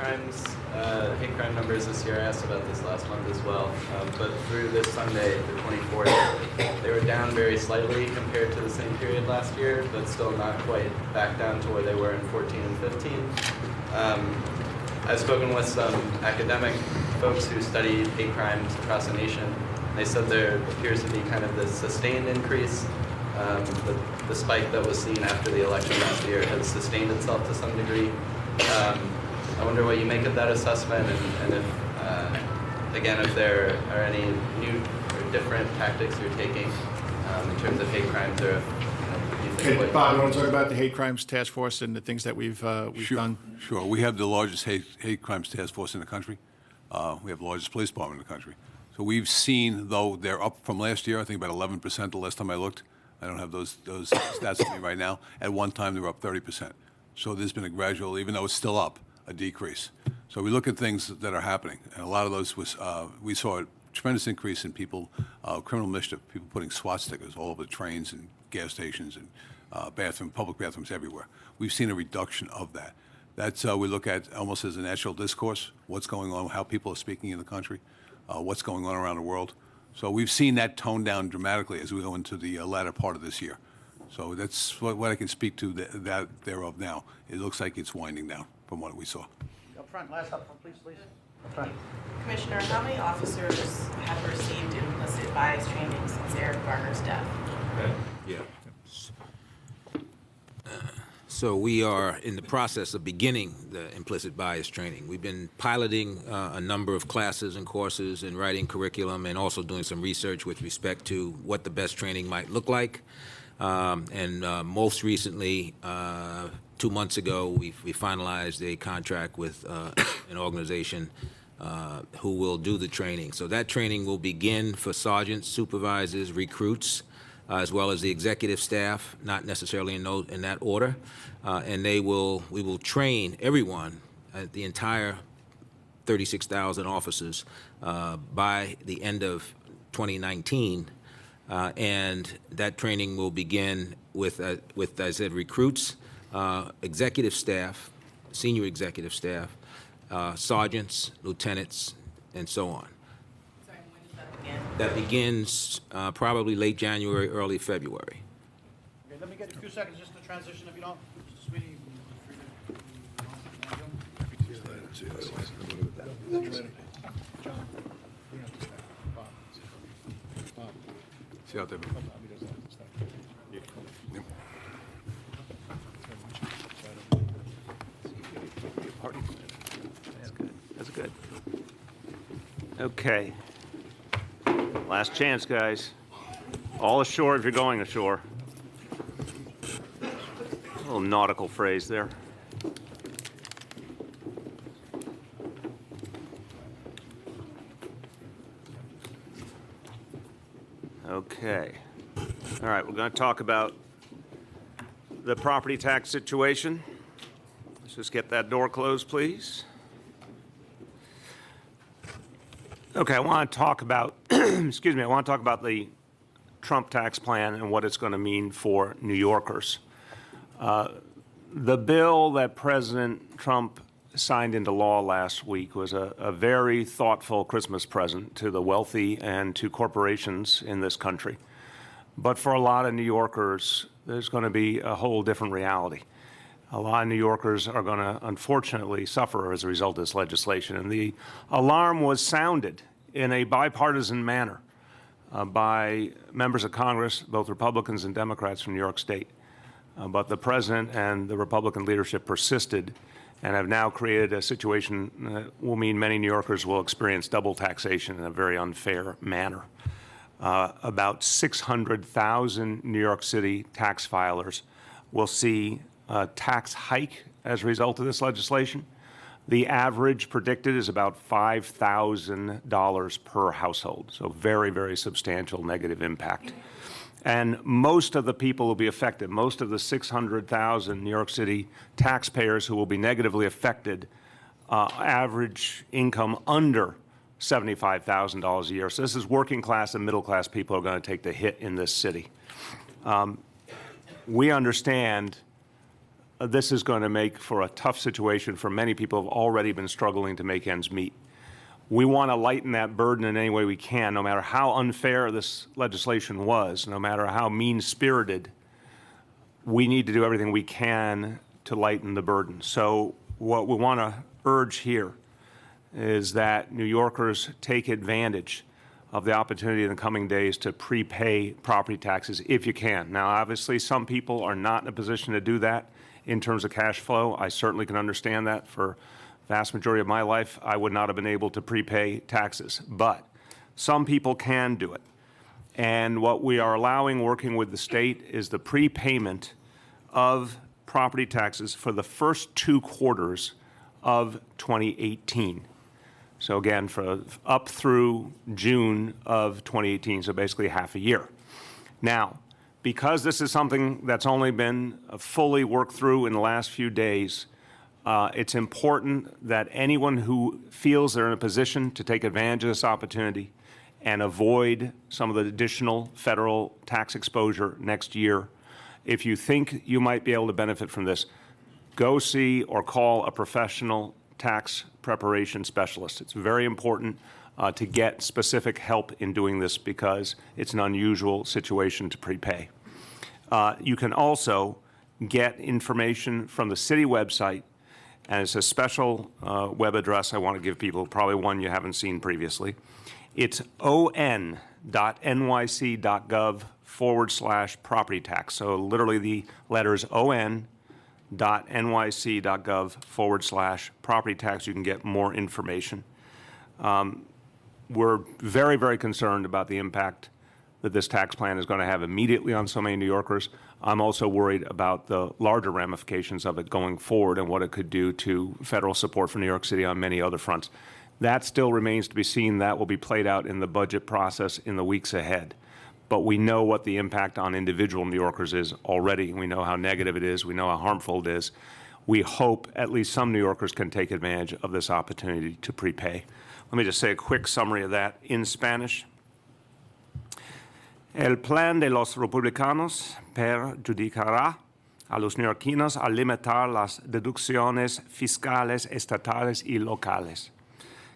crime numbers this year, I asked about this last month as well, but through this Sunday, the 24th, they were down very slightly compared to the same period last year, but still not quite back down to where they were in 14 and 15. I've spoken with some academic folks who study hate crimes across the nation. They said there appears to be kind of this sustained increase. The spike that was seen after the election last year has sustained itself to some degree. I wonder what you make of that assessment, and if, again, if there are any new or different tactics you're taking in terms of hate crimes, or if, you think Okay, Bob, you want to talk about the hate crimes task force and the things that we've done? Sure. We have the largest hate crimes task force in the country. We have the largest police department in the country. So we've seen, though they're up from last year, I think about 11% the last time I looked. I don't have those stats with me right now. At one time, they were up 30%. So there's been a gradual, even though it's still up, a decrease. So we look at things that are happening, and a lot of those was, we saw a tremendous increase in people, criminal mischief, people putting SWAT stickers all over the trains and gas stations and public bathrooms everywhere. We've seen a reduction of that. That's, we look at almost as a natural discourse, what's going on, how people are speaking in the country, what's going on around the world. So we've seen that tone down dramatically as we go into the latter part of this year. So that's what I can speak to that thereof now. It looks like it's winding down from what we saw. Up front, last up front, please. Up front. Commissioner, how many officers have received implicit bias training since Eric Garner's death? Yeah. So we are in the process of beginning the implicit bias training. We've been piloting a number of classes and courses and writing curriculum and also doing some research with respect to what the best training might look like. Most recently, 2 months ago, we finalized a contract with an organization who will do the training. So that training will begin for sergeants, supervisors, recruits, as well as the executive staff, not necessarily in that order. And we will train everyone, the entire 36,000 officers, by the end of 2019. And that training will begin with, as I said, recruits, executive staff, senior executive staff, sergeants, lieutenants, and so on. Sorry, when does that begin? That begins probably late January, early February. Okay, let me get a few seconds just to transition, if you don't. Mr. Sweeney. See out there. That's good. Okay. Last chance, guys. All ashore if you're going ashore. A little nautical phrase there. Okay. All right, we're going to talk about the property tax situation. Let's just get that door closed, please. Okay, I want to talk about, excuse me, I want to talk about the Trump tax plan and what it's going to mean for New Yorkers. The bill that President Trump signed into law last week was a very thoughtful Christmas present to the wealthy and to corporations in this country. But for a lot of New Yorkers, there's going to be a whole different reality. A lot of New Yorkers are going to, unfortunately, suffer as a result of this legislation. And the alarm was sounded in a bipartisan manner by members of Congress, both Republicans and Democrats from New York State. But the president and the Republican leadership persisted and have now created a situation that will mean many New Yorkers will experience double taxation in a very unfair manner. About 600,000 New York City tax filers will see a tax hike as a result of this legislation. The average predicted is about $5,000 per household, so very, very substantial negative impact. And most of the people will be affected, most of the 600,000 New York City taxpayers who will be negatively affected, average income under $75,000 a year. So this is working class and middle class people who are going to take the hit in this city. We understand this is going to make for a tough situation for many people who have already been struggling to make ends meet. We want to lighten that burden in any way we can, no matter how unfair this legislation was, no matter how mean-spirited. We need to do everything we can to lighten the burden. So what we want to urge here is that New Yorkers take advantage of the opportunity in the coming days to prepay property taxes if you can. Now, obviously, some people are not in a position to do that in terms of cash flow. I certainly can understand that. For the vast majority of my life, I would not have been able to prepay taxes. But some people can do it. And what we are allowing, working with the state, is the prepayment of property taxes for the first 2 quarters of 2018. So again, for up through June of 2018, so basically half a year. Now, because this is something that's only been fully worked through in the last few days, it's important that anyone who feels they're in a position to take advantage of this opportunity and avoid some of the additional federal tax exposure next year, if you think you might be able to benefit from this, go see or call a professional tax preparation specialist. It's very important to get specific help in doing this because it's an unusual situation to prepay. You can also get information from the city website, and it's a special web address I want to give people, probably one you haven't seen previously. It's on.nyc.gov/property tax. So literally the letters on.nyc.gov/property tax. You can get more information. We're very, very concerned about the impact that this tax plan is going to have immediately on so many New Yorkers. I'm also worried about the larger ramifications of it going forward and what it could do to federal support for New York City on many other fronts. That still remains to be seen. That will be played out in the budget process in the weeks ahead. But we know what the impact on individual New Yorkers is already. We know how negative it is. We know how harmful it is. We hope at least some New Yorkers can take advantage of this opportunity to prepay. Let me just say a quick summary of that in Spanish. El plan de los republicanos perjudicará a los neoyorquinos al limitar las deducciones fiscales estatales y locales.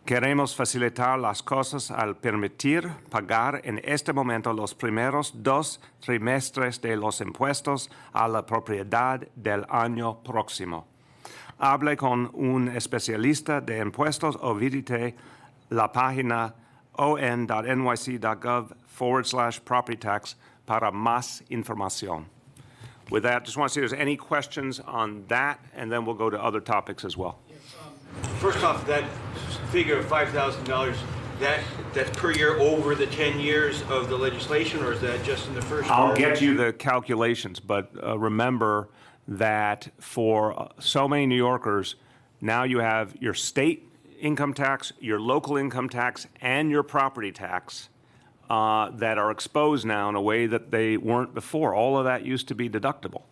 Queremos facilitar las cosas al permitir pagar en este momento los primeros 2 trimestres de los impuestos a la propiedad del año próximo. Hable con un especialista de impuestos o visite la página on.nyc.gov/property tax para más información. With that, just want to see if there's any questions on that, and then we'll go to other topics as well. First off, that figure of $5,000, that's per year over the 10 years of the legislation, or is that just in the first year? I'll get you the calculations, but remember that for so many New Yorkers, now you have your state income tax, your local income tax, and your property tax that are exposed now in a way that they weren't before. All of that used to be deductible.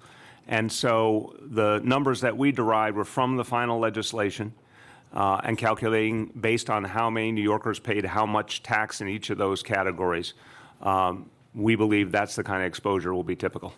And so the numbers that we derived were from the final legislation and calculating based on how many New Yorkers paid how much tax in each of those categories. We believe that's the kind of exposure will be typical.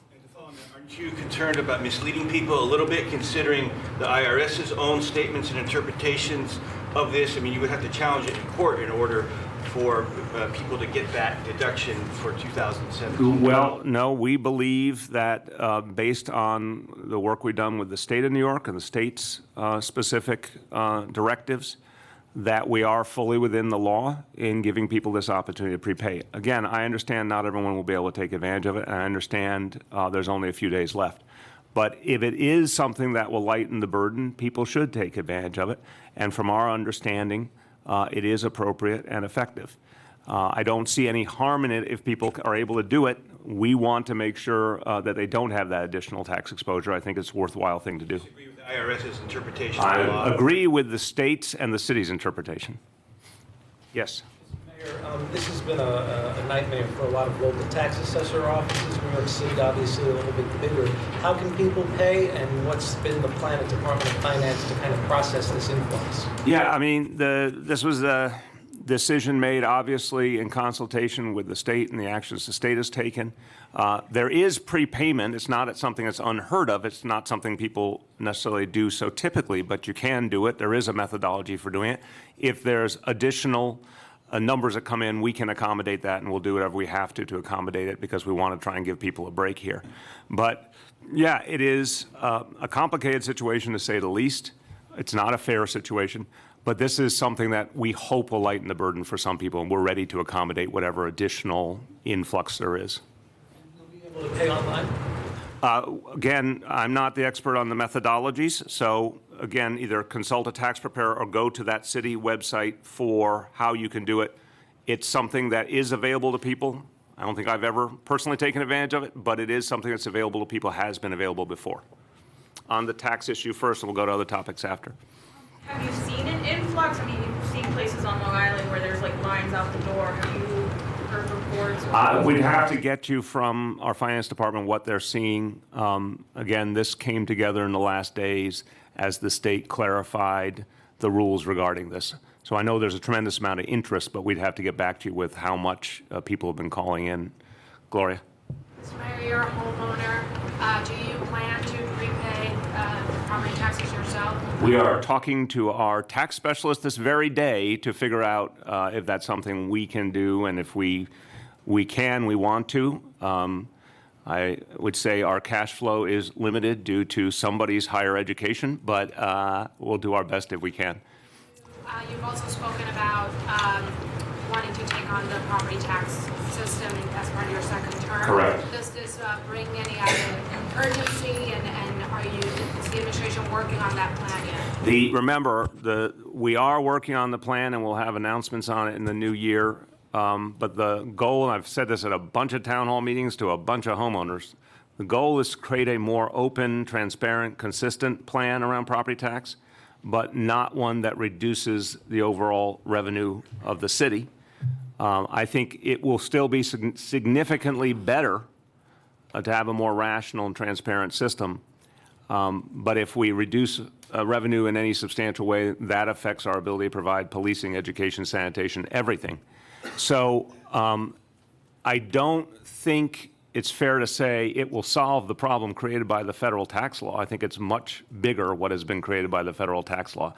Aren't you concerned about misleading people a little bit, considering the IRS's own statements and interpretations of this? I mean, you would have to challenge it in court in order for people to get that deduction for 2017. Well, no, we believe that based on the work we've done with the state of New York and the state's specific directives, that we are fully within the law in giving people this opportunity to prepay. Again, I understand not everyone will be able to take advantage of it, and I understand there's only a few days left. But if it is something that will lighten the burden, people should take advantage of it. And from our understanding, it is appropriate and effective. I don't see any harm in it if people are able to do it. We want to make sure that they don't have that additional tax exposure. I think it's a worthwhile thing to do. IRS's interpretation I of the law. agree with the state's and the city's interpretation. Yes. Mayor, this has been a nightmare for a lot of local tax assessor offices. New York City, obviously, a little bit bigger. How can people pay, and what's been the plan at Department of Finance to kind of process this influx? Yeah, I mean, this was a decision made, obviously, in consultation with the state and the actions the state has taken. There is prepayment. It's not something that's unheard of. It's not something people necessarily do so typically, but you can do it. There is a methodology for doing it. If there's additional numbers that come in, we can accommodate that, and we'll do whatever we have to accommodate it because we want to try and give people a break here. But yeah, it is a complicated situation to say the least. It's not a fair situation, But this is something that we hope will lighten the burden for some people, and we're ready to accommodate whatever additional influx there is. Able to pay online? Again, I'm not the expert on the methodologies, so again, either consult a tax preparer or go to that city website for how you can do it. It's something that is available to people. I don't think I've ever personally taken advantage of it, but it is something that's available to people, has been available before. On the tax issue first, and we'll go to other topics after. Have you seen an influx? I mean, you've seen places on Long Island where there's like lines out the door. Have you heard reports? We'd have to get you from our finance department what they're seeing. Again, this came together in the last days as the state clarified the rules regarding this. So I know there's a tremendous amount of interest, but we'd have to get back to you with how much people have been calling in. Gloria? Mr. Mayor, you're a homeowner. Do you plan to prepay property taxes yourself? We are talking to our tax specialist this very day to figure out if that's something we can do, and if we can, we want to. I would say our cash flow is limited due to somebody's higher education, but we'll do our best if we can. You've also spoken about wanting to take on the property tax system as part of your second term. Correct. Does this bring any urgency, and is the administration working on that plan yet? Remember, we are working on the plan, and we'll have announcements on it in the new year. But the goal, and I've said this at a bunch of town hall meetings to a bunch of homeowners, the goal is to create a more open, transparent, consistent plan around property tax, but not one that reduces the overall revenue of the city. I think it will still be significantly better to have a more rational and transparent system. But if we reduce revenue in any substantial way, that affects our ability to provide policing, education, sanitation, everything. So I don't think it's fair to say it will solve the problem created by the federal tax law. I think it's much bigger what has been created by the federal tax law.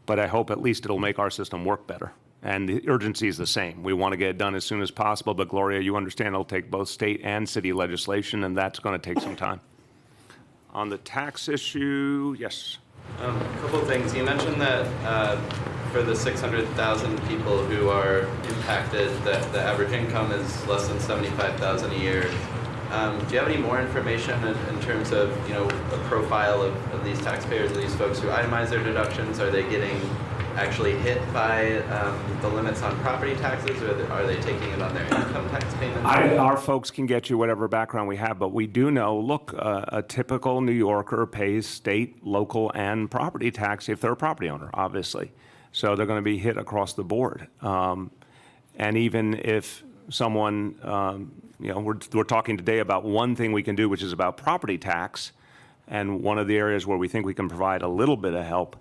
But I hope at least it'll make our system work better. And the urgency is the same. We want to get it done as soon as possible, but Gloria, you understand it'll take both state and city legislation, and that's going to take some time. On the tax issue, yes. A couple of things. You mentioned that for the 600,000 people who are impacted, that the average income is less than $75,000 a year. Do you have any more information in terms of, a profile of these taxpayers, these folks who itemize their deductions? Are they getting actually hit by the limits on property taxes, or are they taking it on their income tax payments? Our folks can get you whatever background we have, but we do know, look, a typical New Yorker pays state, local, and property tax if they're a property owner, obviously. So they're going to be hit across the board. And even if someone, we're talking today about one thing we can do, which is about property tax, and one of the areas where we think we can provide a little bit of help.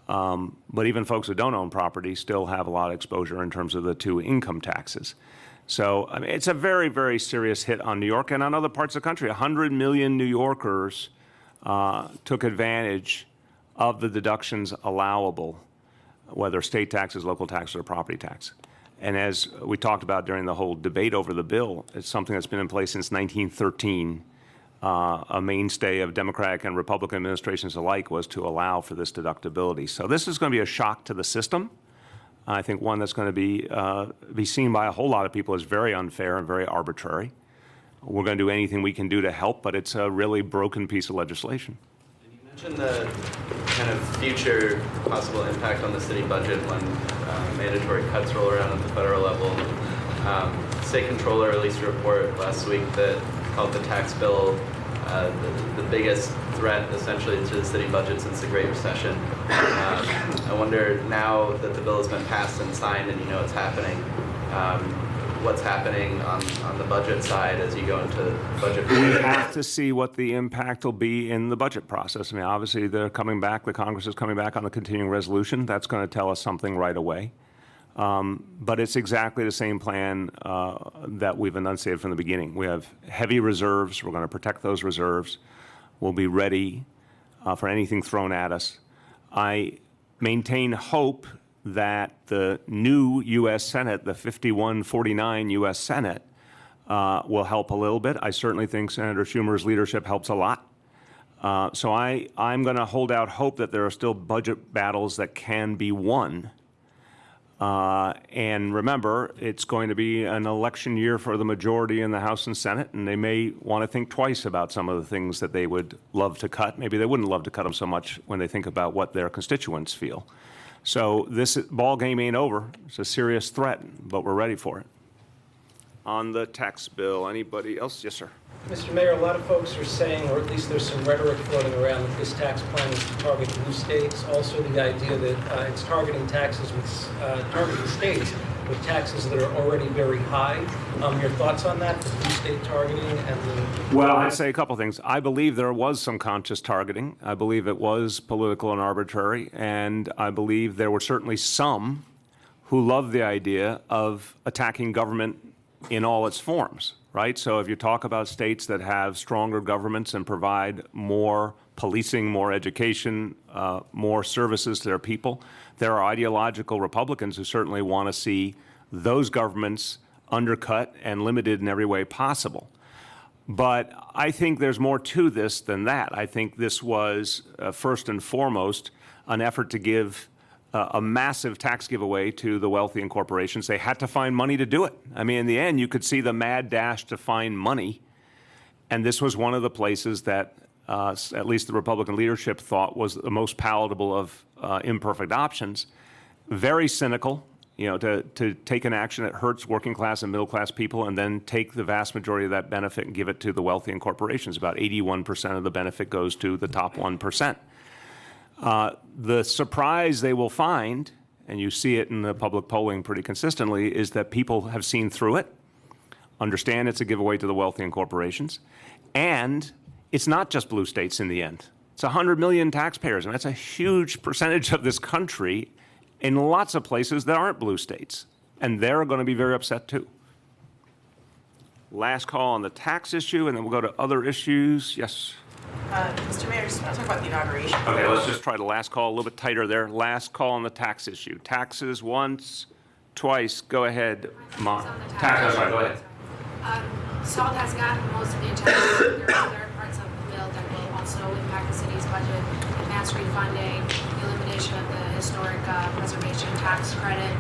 But even folks who don't own property still have a lot of exposure in terms of the two income taxes. So I mean, it's a very, very serious hit on New York and on other parts of the country. 100 million New Yorkers took advantage of the deductions allowable, whether state taxes, local taxes, or property tax. And as we talked about during the whole debate over the bill, it's something that's been in place since 1913. A mainstay of Democratic and Republican administrations alike was to allow for this deductibility. So this is going to be a shock to the system. I think one that's going to be seen by a whole lot of people as very unfair and very arbitrary. We're going to do anything we can do to help, but it's a really broken piece of legislation. You mentioned the kind of future possible impact on the city budget when mandatory cuts roll around at the federal level. State Controller released a report last week that called the tax bill the biggest threat essentially to the city budget since the Great Recession. I wonder, now that the bill has been passed and signed and you know it's happening, what's happening on the budget side as you go into budget? We have to see what the impact will be in the budget process. I mean, obviously they're coming back, the Congress is coming back on the continuing resolution. That's going to tell us something right away. But it's exactly the same plan that we've enunciated from the beginning. We have heavy reserves. We're going to protect those reserves. We'll be ready for anything thrown at us. I maintain hope that the new U.S. Senate, the 51-49 U.S. Senate, will help a little bit. I certainly think Senator Schumer's leadership helps a lot. So I'm going to hold out hope that there are still budget battles that can be won. And remember, it's going to be an election year for the majority in the House and Senate, and they may want to think twice about some of the things that they would love to cut. Maybe they wouldn't love to cut them so much when they think about what their constituents feel. So this ball game ain't over. It's a serious threat, but we're ready for it. On the tax bill, anybody else? Yes, sir. Mr. Mayor, a lot of folks are saying, or at least there's some rhetoric floating around, that this tax plan is to target blue states. Also, the idea that it's targeting taxes with targeting states with taxes that are already very high. Your thoughts on that, the blue state targeting and the... Well, I'd say a couple things. I believe there was some conscious targeting. I believe it was political and arbitrary, and I believe there were certainly some who loved the idea of attacking government in all its forms. Right? So if you talk about states that have stronger governments and provide more policing, more education, more services to their people, there are ideological Republicans who certainly want to see those governments undercut and limited in every way possible. But I think there's more to this than that. I think this was, first and foremost, an effort to give a massive tax giveaway to the wealthy and corporations. They had to find money to do it. I mean, in the end, you could see the mad dash to find money. And this was one of the places that at least the Republican leadership thought was the most palatable of imperfect options. Very cynical, to take an action that hurts working class and middle class people and then take the vast majority of that benefit and give it to the wealthy and corporations. About 81% of the benefit goes to the top 1%. The surprise they will find, and you see it in the public polling pretty consistently, is that people have seen through it, understand it's a giveaway to the wealthy and corporations, and it's not just blue states in the end. It's 100 million taxpayers, and that's a huge percentage of this country in lots of places that aren't blue states, and they're going to be very upset too. Last call on the tax issue, and then we'll go to other issues. Yes? Mr. Mayor, I just want to talk about the inauguration. Okay, let's just try the last call a little bit tighter there. Last call on the tax issue. Taxes once, twice. Go ahead, Ma. Taxes, right, go ahead. SALT has gotten most of the attention. There are other parts of the bill that will also impact the city's budget. Advanced refunding, the elimination of the historic preservation tax credit,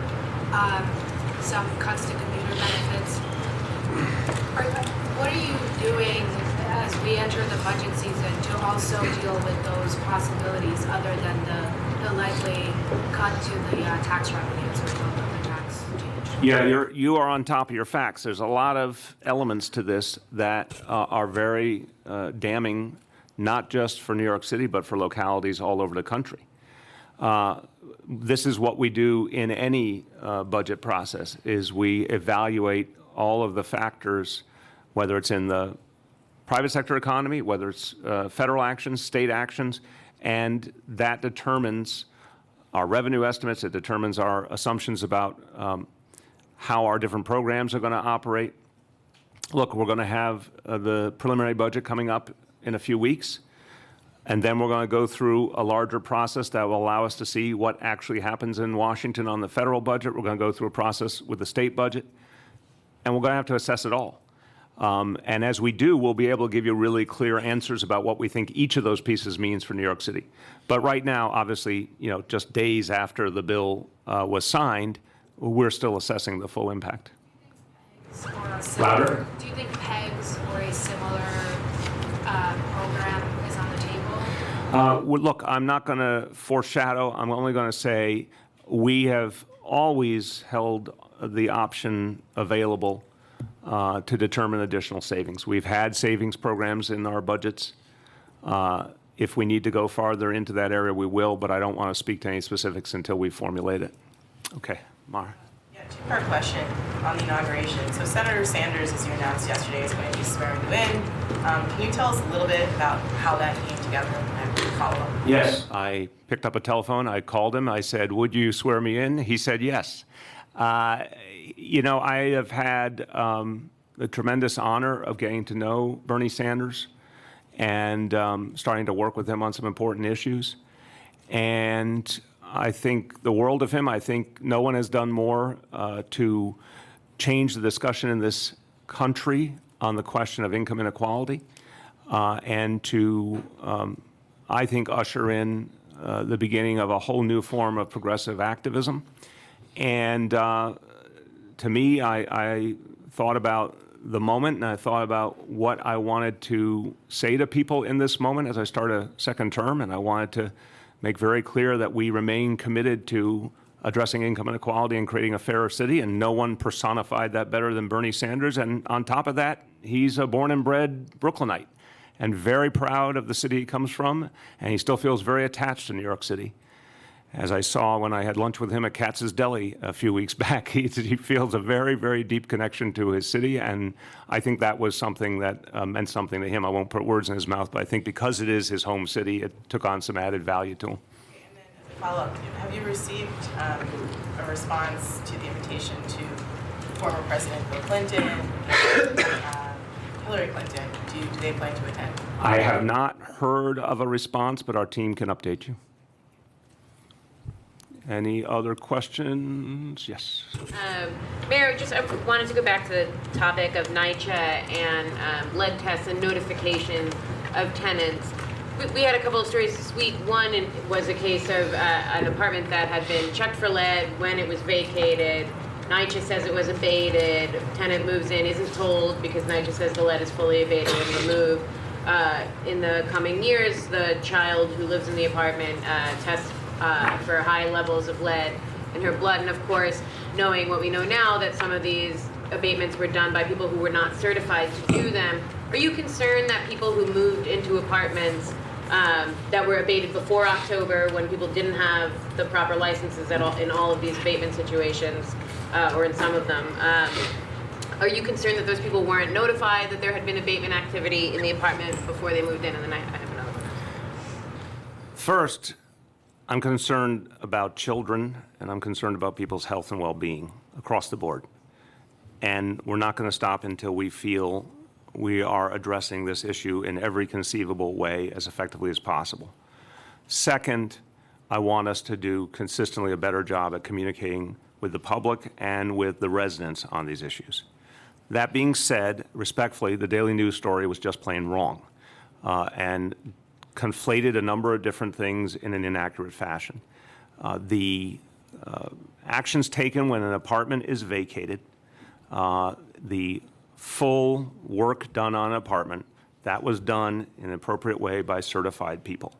some cuts to commuter benefits. What are you doing as we enter the budget season to also deal with those possibilities other than the likely cut to the tax revenue as a result of the tax change? Yeah, you are on top of your facts. There's a lot of elements to this that are very damning, not just for New York City, but for localities all over the country. This is what we do in any budget process, is we evaluate all of the factors, whether it's in the private sector economy, whether it's federal actions, state actions, and that determines our revenue estimates. It determines our assumptions about how our different programs are going to operate. Look, we're going to have the preliminary budget coming up in a few weeks, and then we're going to go through a larger process that will allow us to see what actually happens in Washington on the federal budget. We're going to go through a process with the state budget, and we're going to have to assess it all. And as we do, we'll be able to give you really clear answers about what we think each of those pieces means for New York City. But right now, obviously, just days after the bill was signed, we're still assessing the full impact. Louder? Do you think PEGS or a similar program is on the table? Well, look, I'm not going to foreshadow. I'm only going to say we have always held the option available to determine additional savings. We've had savings programs in our budgets. If we need to go farther into that area, we will, but I don't want to speak to any specifics until we formulate it. Okay, Mara. Yeah, two-part question on the inauguration. So Senator Sanders, as you announced yesterday, is going to be swearing you in. Can you tell us a little bit about how that came together and follow up? Yes, I picked up a telephone. I called him. I said, "Would you swear me in?" He said yes. I have had the tremendous honor of getting to know Bernie Sanders and starting to work with him on some important issues. And I think the world of him. I think no one has done more to change the discussion in this country on the question of income inequality. and to, I think, usher in the beginning of a whole new form of progressive activism. And to me, I thought about the moment, and I thought about what I wanted to say to people in this moment as I start a second term, and I wanted to make very clear that we remain committed to addressing income inequality and creating a fairer city, and no one personified that better than Bernie Sanders. And on top of that, he's a born and bred Brooklynite and very proud of the city he comes from, and he still feels very attached to New York City. As I saw when I had lunch with him at Katz's Deli a few weeks back, he feels a very, very deep connection to his city, and I think that was something that meant something to him. I won't put words in his mouth, but I think because it is his home city, it took on some added value to him. Follow-up, have you received a response to the invitation to former President Bill Clinton, Hillary Clinton? Do they plan to attend? I have not heard of a response, but our team can update you. Any other questions? Yes. Mayor, I wanted to go back to the topic of NYCHA and lead tests and notification of tenants. We had a couple of stories this week. One was a case of an apartment that had been checked for lead when it was vacated. NYCHA says it was abated. Tenant moves in, isn't told because NYCHA says the lead is fully abated and removed. In the coming years, the child who lives in the apartment tests for high levels of lead in her blood. And of course, knowing what we know now, that some of these abatements were done by people who were not certified to do them. Are you concerned that people who moved into apartments that were abated before October, when people didn't have the proper licenses at all in all of these abatement situations, or in some of them, are you concerned that those people weren't notified that there had been abatement activity in the apartment before they moved in? And then I have another one. First, I'm concerned about children, and I'm concerned about people's health and well-being across the board. And we're not going to stop until we feel we are addressing this issue in every conceivable way as effectively as possible. Second, I want us to do consistently a better job at communicating with the public and with the residents on these issues. That being said, respectfully, the Daily News story was just plain wrong and conflated a number of different things in an inaccurate fashion. The actions taken when an apartment is vacated, the full work done on an apartment, that was done in an appropriate way by certified people.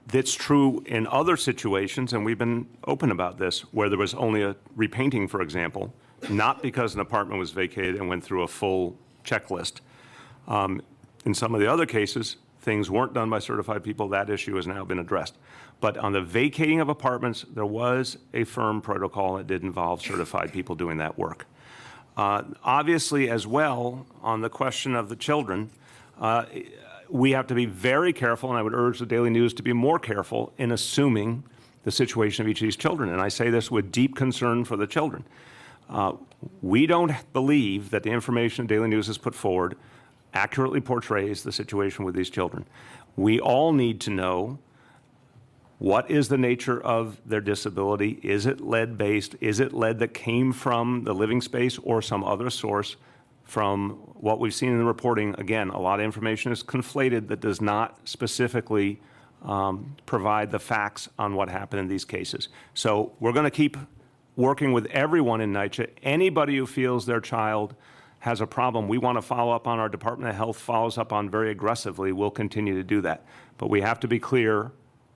That's true in other situations, and we've been open about this, where there was only a repainting, for example, not because an apartment was vacated and went through a full checklist. In some of the other cases, things weren't done by certified people. That issue has now been addressed. But on the vacating of apartments, there was a firm protocol that did involve certified people doing that work. Obviously, as well, on the question of the children, we have to be very careful, and I would urge the Daily News to be more careful in assuming the situation of each of these children. And I say this with deep concern for the children. We don't believe that the information the Daily News has put forward accurately portrays the situation with these children. We all need to know what is the nature of their disability. Is it lead-based? Is it lead that came from the living space or some other source? From what we've seen in the reporting, again, a lot of information is conflated that does not specifically provide the facts on what happened in these cases. So we're going to keep working with everyone in NYCHA. Anybody who feels their child has a problem we want to follow up on, our Department of Health follows up on very aggressively, we'll continue to do that. But we have to be clear,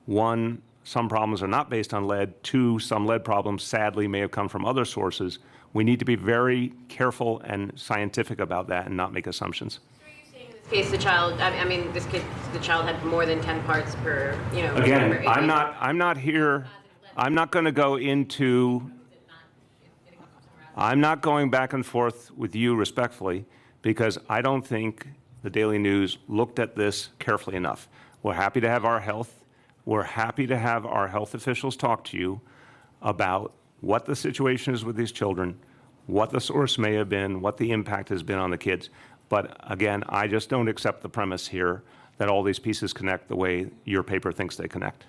one, some problems are not based on lead. Two, some lead problems sadly may have come from other sources. We need to be very careful and scientific about that and not make assumptions. In this case, the child, the child had more than 10 parts per, Again, I'm not here, I'm not going to go into, I'm not going back and forth with you respectfully, because I don't think the Daily News looked at this carefully enough. We're happy to have our health officials talk to you about what the situation is with these children, what the source may have been, what the impact has been on the kids. But again, I just don't accept the premise here that all these pieces connect the way your paper thinks they connect.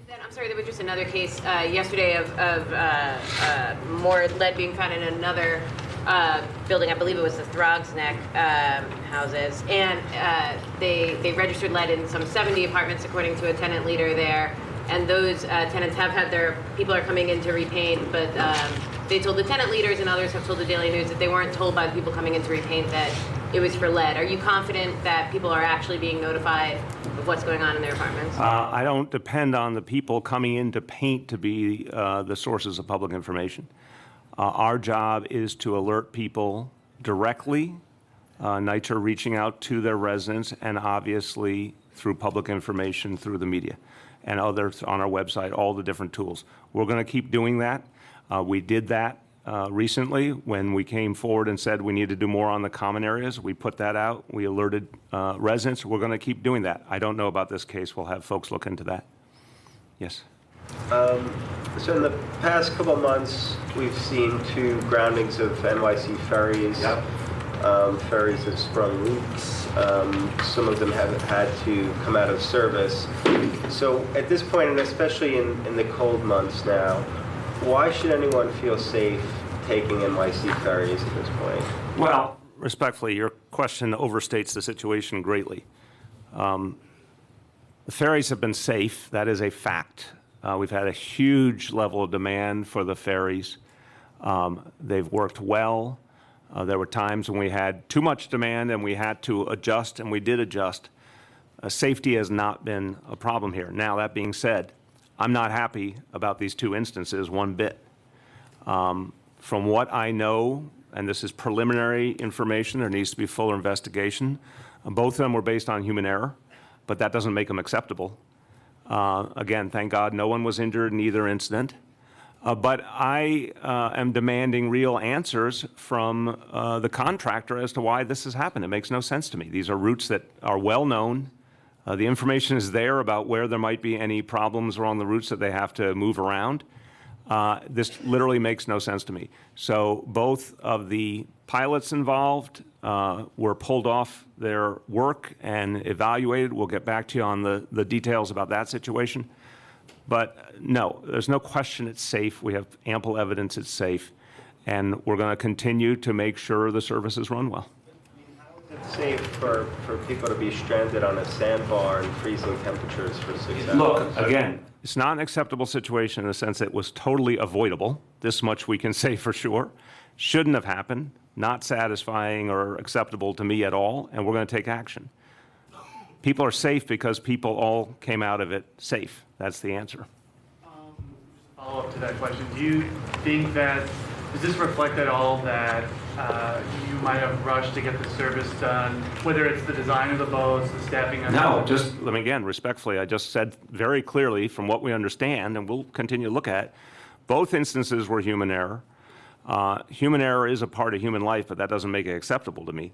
And I'm sorry, there was just another case yesterday of more lead being found in another building, I believe it was the Throgs Neck houses, and they registered lead in some 70 apartments, according to a tenant leader there. And those tenants have had their people are coming in to repaint, but they told the tenant leaders and others have told the Daily News that they weren't told by the people coming in to repaint that it was for lead. Are you confident that people are actually being notified of what's going on in their apartments? I don't depend on the people coming in to paint to be the sources of public information. Our job is to alert people directly. NYCHA reaching out to their residents, and obviously through public information through the media and others on our website, all the different tools. We're going to keep doing that. We did that recently when we came forward and said we need to do more on the common areas. We put that out. We alerted residents. We're going to keep doing that. I don't know about this case. We'll have folks look into that. Yes. So in the past couple of months, we've seen 2 groundings of NYC ferries. Yep. Ferries have sprung leaks. Some of them have had to come out of service. So at this point, and especially in the cold months now, why should anyone feel safe taking NYC ferries at this point? Well, respectfully, your question overstates the situation greatly. The ferries have been safe. That is a fact. We've had a huge level of demand for the ferries. They've worked well. There were times when we had too much demand and we had to adjust, and we did adjust. Safety has not been a problem here. Now, that being said, I'm not happy about these 2 instances one bit. From what I know, and this is preliminary information, there needs to be fuller investigation. Both of them were based on human error, but that doesn't make them acceptable. Again, thank God no one was injured in either incident. But I am demanding real answers from the contractor as to why this has happened. It makes no sense to me. These are routes that are well known. The information is there about where there might be any problems along the routes that they have to move around. This literally makes no sense to me. So both of the pilots involved were pulled off their work and evaluated. We'll get back to you on the details about that situation. But no, there's no question it's safe. We have ample evidence it's safe. And we're going to continue to make sure the services run well. It's safe for people to be stranded on a sandbar in freezing temperatures for 6 hours. Look, again, it's not an acceptable situation in the sense that it was totally avoidable. This much we can say for sure. Shouldn't have happened. Not satisfying or acceptable to me at all. And we're going to take action. People are safe because people all came out of it safe. That's the answer. Follow up to that question. Do you think that, does this reflect at all that you might have rushed to get the service done, whether it's the design of the boats, the staffing of No, just, let me again, respectfully, I just said very clearly from what we understand, and we'll continue to look at, both instances were human error. Human error is a part of human life, but that doesn't make it acceptable to me.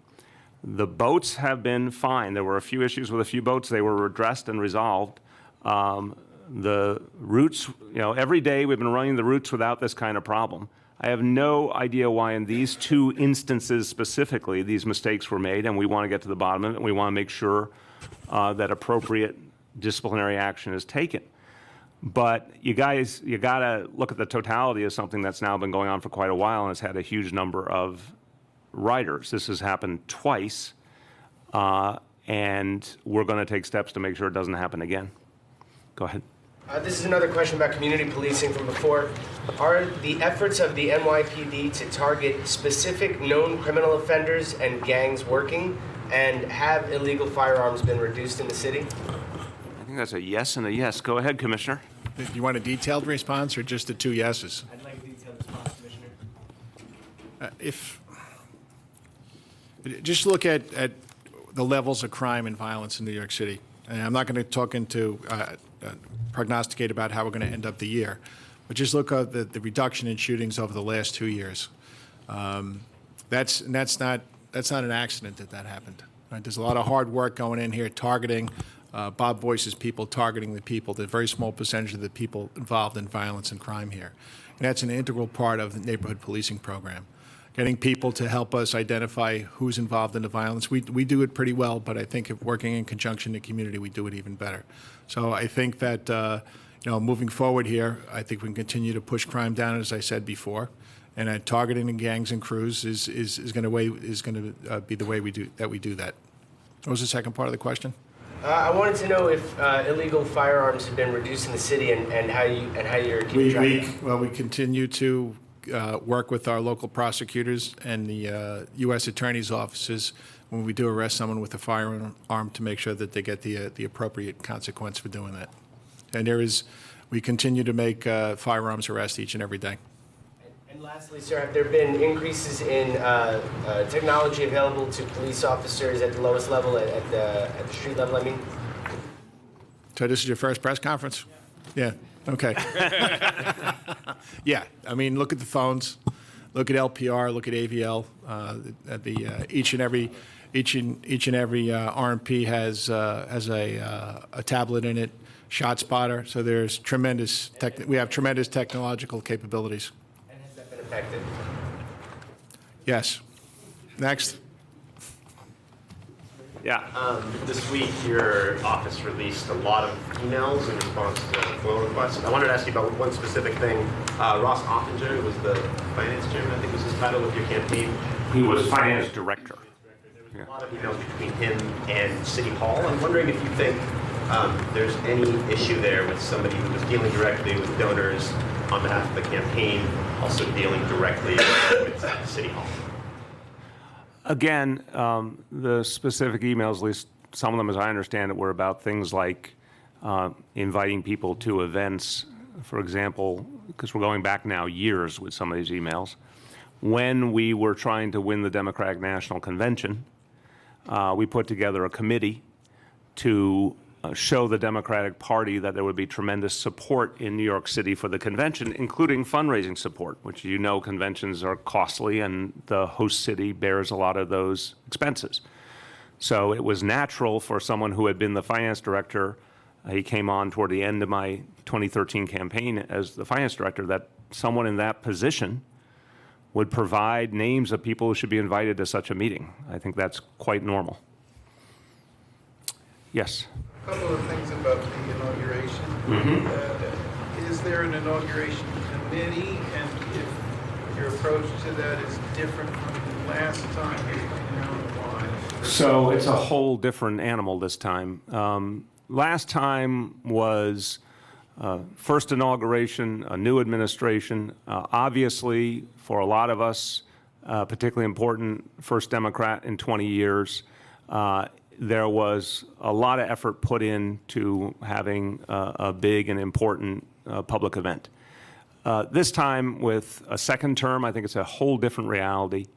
The boats have been fine. There were a few issues with a few boats. They were addressed and resolved. The routes, every day we've been running the routes without this kind of problem. I have no idea why in these 2 instances specifically these mistakes were made, and we want to get to the bottom of it, and we want to make sure that appropriate disciplinary action is taken. But you got to look at the totality of something that's now been going on for quite a while and has had a huge number of riders. This has happened twice, and we're going to take steps to make sure it doesn't happen again. Go ahead. This is another question about community policing from before. Are the efforts of the NYPD to target specific known criminal offenders and gangs working? And have illegal firearms been reduced in the city? I think that's a yes and a yes. Go ahead, Commissioner. Do you want a detailed response or just the 2 yeses? I'd like a detailed response, Commissioner. Just look at the levels of crime and violence in New York City. And I'm not going to talk into prognosticate about how we're going to end up the year, but just look at the reduction in shootings over the last 2 years. That's not an accident that happened. Right? There's a lot of hard work going in here, targeting Bob Boyce's people, targeting the people, the very small percentage of the people involved in violence and crime here. And that's an integral part of the neighborhood policing program. Getting people to help us identify who's involved in the violence. We do it pretty well, but I think if working in conjunction in the community, we do it even better. So I think that, moving forward here, I think we can continue to push crime down, as I said before, And targeting the gangs and crews is going to be the way we do that. What was the second part of the question? I wanted to know if illegal firearms have been reduced in the city and how you're keeping track of that. We continue to work with our local prosecutors and the U.S. attorney's offices when we do arrest someone with a firearm to make sure that they get the appropriate consequence for doing that. And we continue to make firearms arrests each and every day. And lastly, sir, have there been increases in technology available to police officers at the lowest level, at the street level, I mean? So this is your first press conference? Yeah. Okay. Yeah. I mean, look at the phones, look at LPR, look at AVL. Each and every RMP has a tablet in it, shot spotter. So there's we have tremendous technological capabilities. And has that been effective? Yes. Next. Yeah. This week, your office released a lot of emails in response to FOIL requests. I wanted to ask you about one specific thing. Ross Oppinger was the finance chairman, I think was his title with your campaign. He was finance director. There was a lot of emails between him and City Hall. I'm wondering if you think there's any issue there with somebody who was dealing directly with donors on behalf of the campaign, also dealing directly with City Hall. Again, the specific emails, at least some of them as I understand it, were about things like inviting people to events, for example, because we're going back now years with some of these emails. When we were trying to win the Democratic National Convention, we put together a committee to show the Democratic Party that there would be tremendous support in New York City for the convention, including fundraising support, which you know conventions are costly and the host city bears a lot of those expenses. So it was natural for someone who had been the finance director, he came on toward the end of my 2013 campaign as the finance director, that someone in that position would provide names of people who should be invited to such a meeting. I think that's quite normal. Yes. A couple of things about the inauguration. Is there an inauguration committee, and if your approach to that is different from last time, why? So it's a whole different animal this time. Last time was first inauguration, a new administration. Obviously, for a lot of us, particularly important, first Democrat in 20 years, there was a lot of effort put into having a big and important public event. This time, with a second term, I think it's a whole different reality.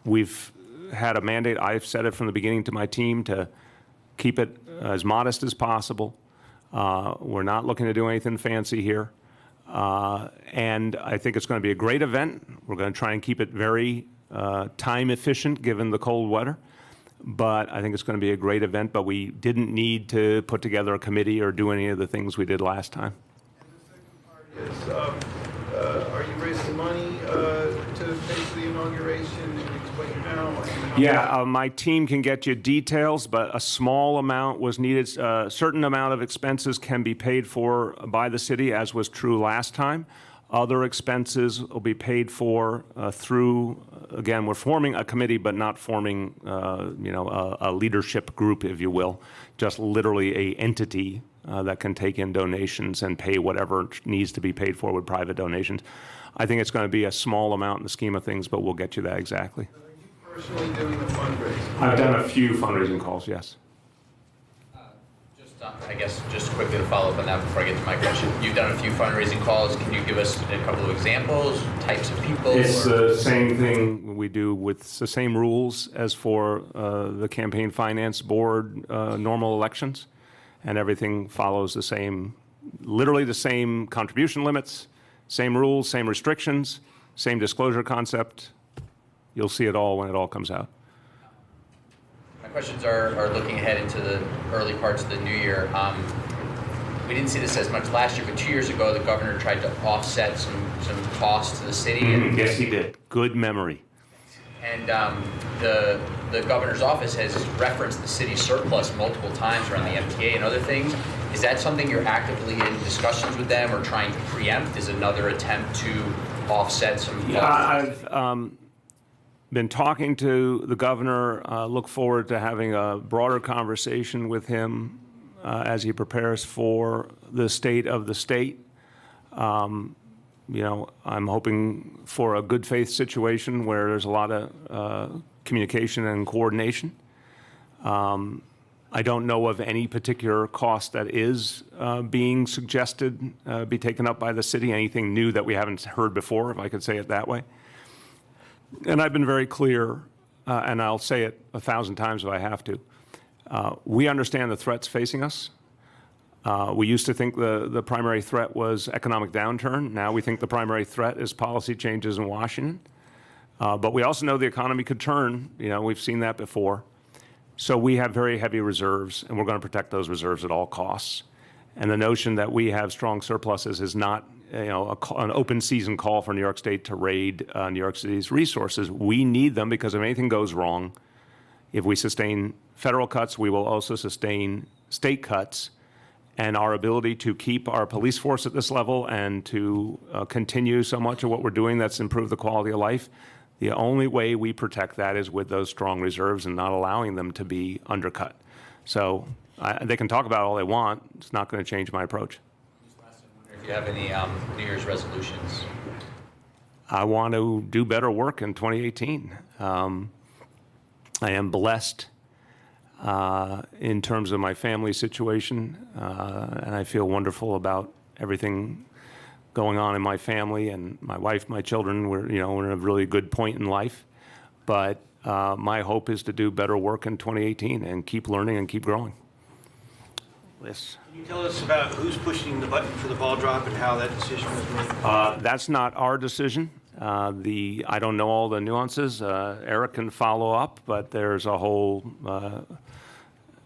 We've had a mandate, I've said it from the beginning to my team, to keep it as modest as possible. We're not looking to do anything fancy here. And I think it's going to be a great event. We're going to try and keep it very time efficient given the cold weather. But I think it's going to be a great event, but we didn't need to put together a committee or do any of the things we did last time. And the second part is, are you raising money to pay for the inauguration? Can you explain how? Yeah, my team can get you details, but a small amount was needed. A certain amount of expenses can be paid for by the city, as was true last time. Other expenses will be paid for through, again, we're forming a committee, but not forming, a leadership group, if you will, just literally a entity that can take in donations and pay whatever needs to be paid for with private donations. I think it's going to be a small amount in the scheme of things, but we'll get you that exactly. Are you personally doing the fundraising? I've done a few fundraising calls, yes. I guess just quickly to follow up on that before I get to my question. You've done a few fundraising calls. Can you give us a couple of examples, types of people? It's the same thing we do with the same rules as for the campaign finance board normal elections, and everything follows the same, literally the same contribution limits, same rules, same restrictions, same disclosure concept. You'll see it all when it all comes out. My questions are looking ahead into the early parts of the new year. We didn't see this as much last year, but 2 years ago, the governor tried to offset some costs to the city. Yes, he did. Good memory. And the governor's office has referenced the city surplus multiple times around the MTA and other things. Is that something you're actively in discussions with them or trying to preempt? Is another attempt to offset some costs? I've been talking to the governor, look forward to having a broader conversation with him as he prepares for the state of the state. You know, I'm hoping for a good faith situation where there's a lot of communication and coordination. I don't know of any particular cost that is being suggested be taken up by the city, anything new that we haven't heard before, if I could say it that way. And I've been very clear, and I'll say it 1,000 times if I have to. We understand the threats facing us. We used to think the primary threat was economic downturn. Now we think the primary threat is policy changes in Washington. But we also know the economy could turn. You know, we've seen that before. So we have very heavy reserves, and we're going to protect those reserves at all costs. And the notion that we have strong surpluses is not, you know, an open season call for New York State to raid New York City's resources. We need them because if anything goes wrong, if we sustain federal cuts, we will also sustain state cuts. And our ability to keep our police force at this level and to continue so much of what we're doing that's improved the quality of life, the only way we protect that is with those strong reserves and not allowing them to be undercut. So they can talk about all they want. It's not going to change my approach. If you have any New Year's resolutions? I want to do better work in 2018. I am blessed in terms of my family situation, and I feel wonderful about everything going on in my family and my wife, my children. We're in a really good point in life, but my hope is to do better work in 2018 and keep learning and keep growing. Yes. Can you tell us about who's pushing the button for the ball drop and how that decision was made? That's not our decision. I don't know all the nuances. Eric can follow up, but there's a whole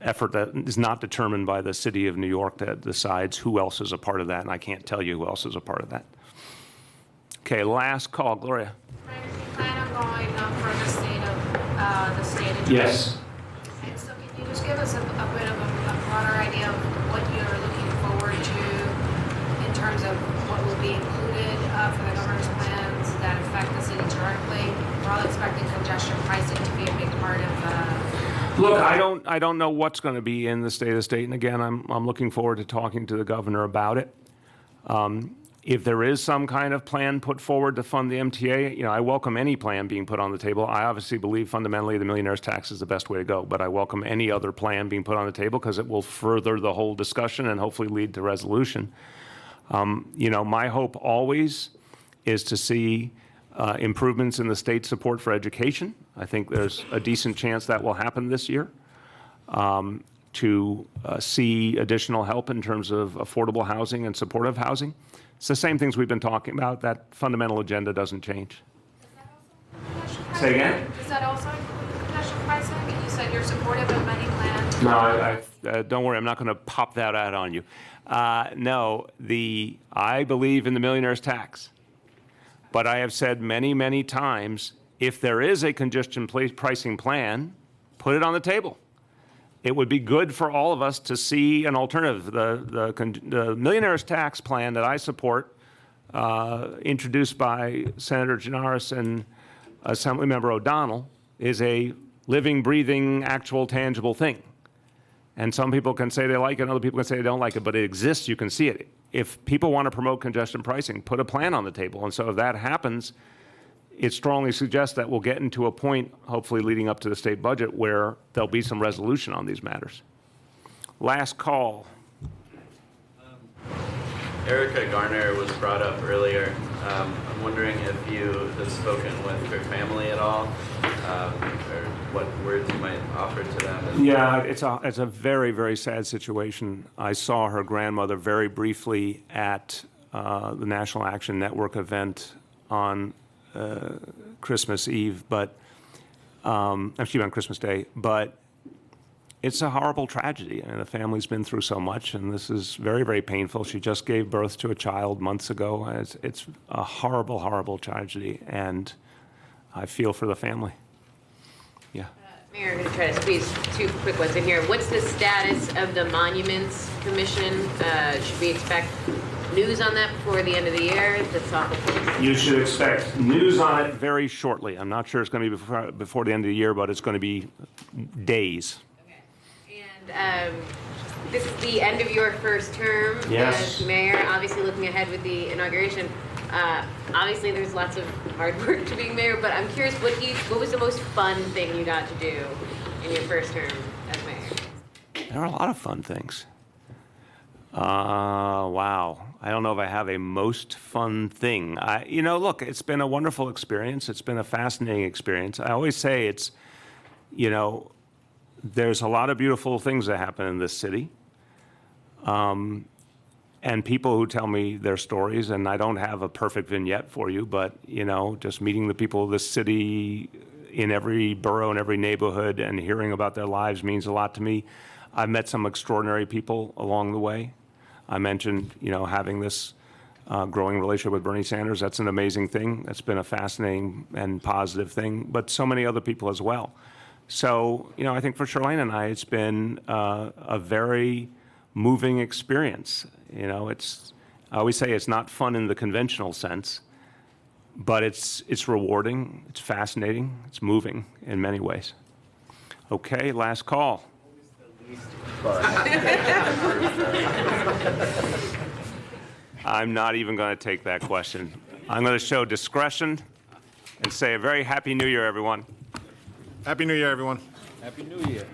effort that is not determined by the city of New York that decides who else is a part of that, and I can't tell you who else is a part of that. Okay, last call, Gloria. Do you plan on going for the state of Yes. And so can you just give us a bit of a broader idea of what you're looking forward to in terms of what will be included for the governor's plans that affect the city directly? We're all expecting congestion pricing to be a big part of Look, I don't know what's going to be in the state of the state, and again, I'm looking forward to talking to the governor about it. If there is some kind of plan put forward to fund the MTA, you know, I welcome any plan being put on the table. I obviously believe fundamentally the millionaire's tax is the best way to go, but I welcome any other plan being put on the table because it will further the whole discussion and hopefully lead to resolution. You know, my hope always is to see improvements in the state support for education. I think there's a decent chance that will happen this year. To see additional help in terms of affordable housing and supportive housing. It's the same things we've been talking about. That fundamental agenda doesn't change. Say again? Does that also include congestion pricing? You said you're supportive of many plans. No, don't worry. I'm not going to pop that out on you. No, I believe in the millionaire's tax. But I have said many, many times, if there is a congestion pricing plan, put it on the table. It would be good for all of us to see an alternative. The millionaire's tax plan that I support, introduced by Senator Gianaris and Assemblymember O'Donnell, is a living, breathing, actual, tangible thing. And some people can say they like it, and other people can say they don't like it, but it exists, you can see it. If people want to promote congestion pricing, put a plan on the table. And so if that happens, it strongly suggests that we'll get into a point, hopefully leading up to the state budget, where there'll be some resolution on these matters. Last call. Erica Garner was brought up earlier. I'm wondering if you have spoken with her family at all, or what words you might offer to them. Yeah, it's a very, very sad situation. I saw her grandmother very briefly at the National Action Network event on Christmas Eve, but actually on Christmas Day, but it's a horrible tragedy, and the family's been through so much, and this is very, very painful. She just gave birth to a child months ago. It's a horrible, horrible tragedy, and I feel for the family. Yeah. Mayor, I'm going to try to squeeze two quick ones in here. What's the status of the Monuments Commission? Should we expect news on that before the end of the year? That's off the place. You should expect news on it very shortly. I'm not sure it's going to be before the end of the year, but it's going to be days. And this is the end of your first term Yes. as mayor. Obviously, looking ahead with the inauguration. Obviously, there's lots of hard work to being mayor, but I'm curious, what was the most fun thing you got to do in your first term as mayor? There are a lot of fun things. Wow. I don't know if I have a most fun thing. Look, it's been a wonderful experience. It's been a fascinating experience. I always say there's a lot of beautiful things that happen in this city. And people who tell me their stories, and I don't have a perfect vignette for you, but, just meeting the people of this city in every borough and every neighborhood and hearing about their lives means a lot to me. I've met some extraordinary people along the way. I mentioned, having this growing relationship with Bernie Sanders. That's an amazing thing. That's been a fascinating and positive thing, but so many other people as well. So, I think for Charlene and I, it's been a very moving experience. I always say it's not fun in the conventional sense, but it's rewarding, it's fascinating, it's moving in many ways. Okay, last call. I'm not even going to take that question. I'm going to show discretion and say a very happy New Year, everyone. Happy New Year, everyone. Happy New Year.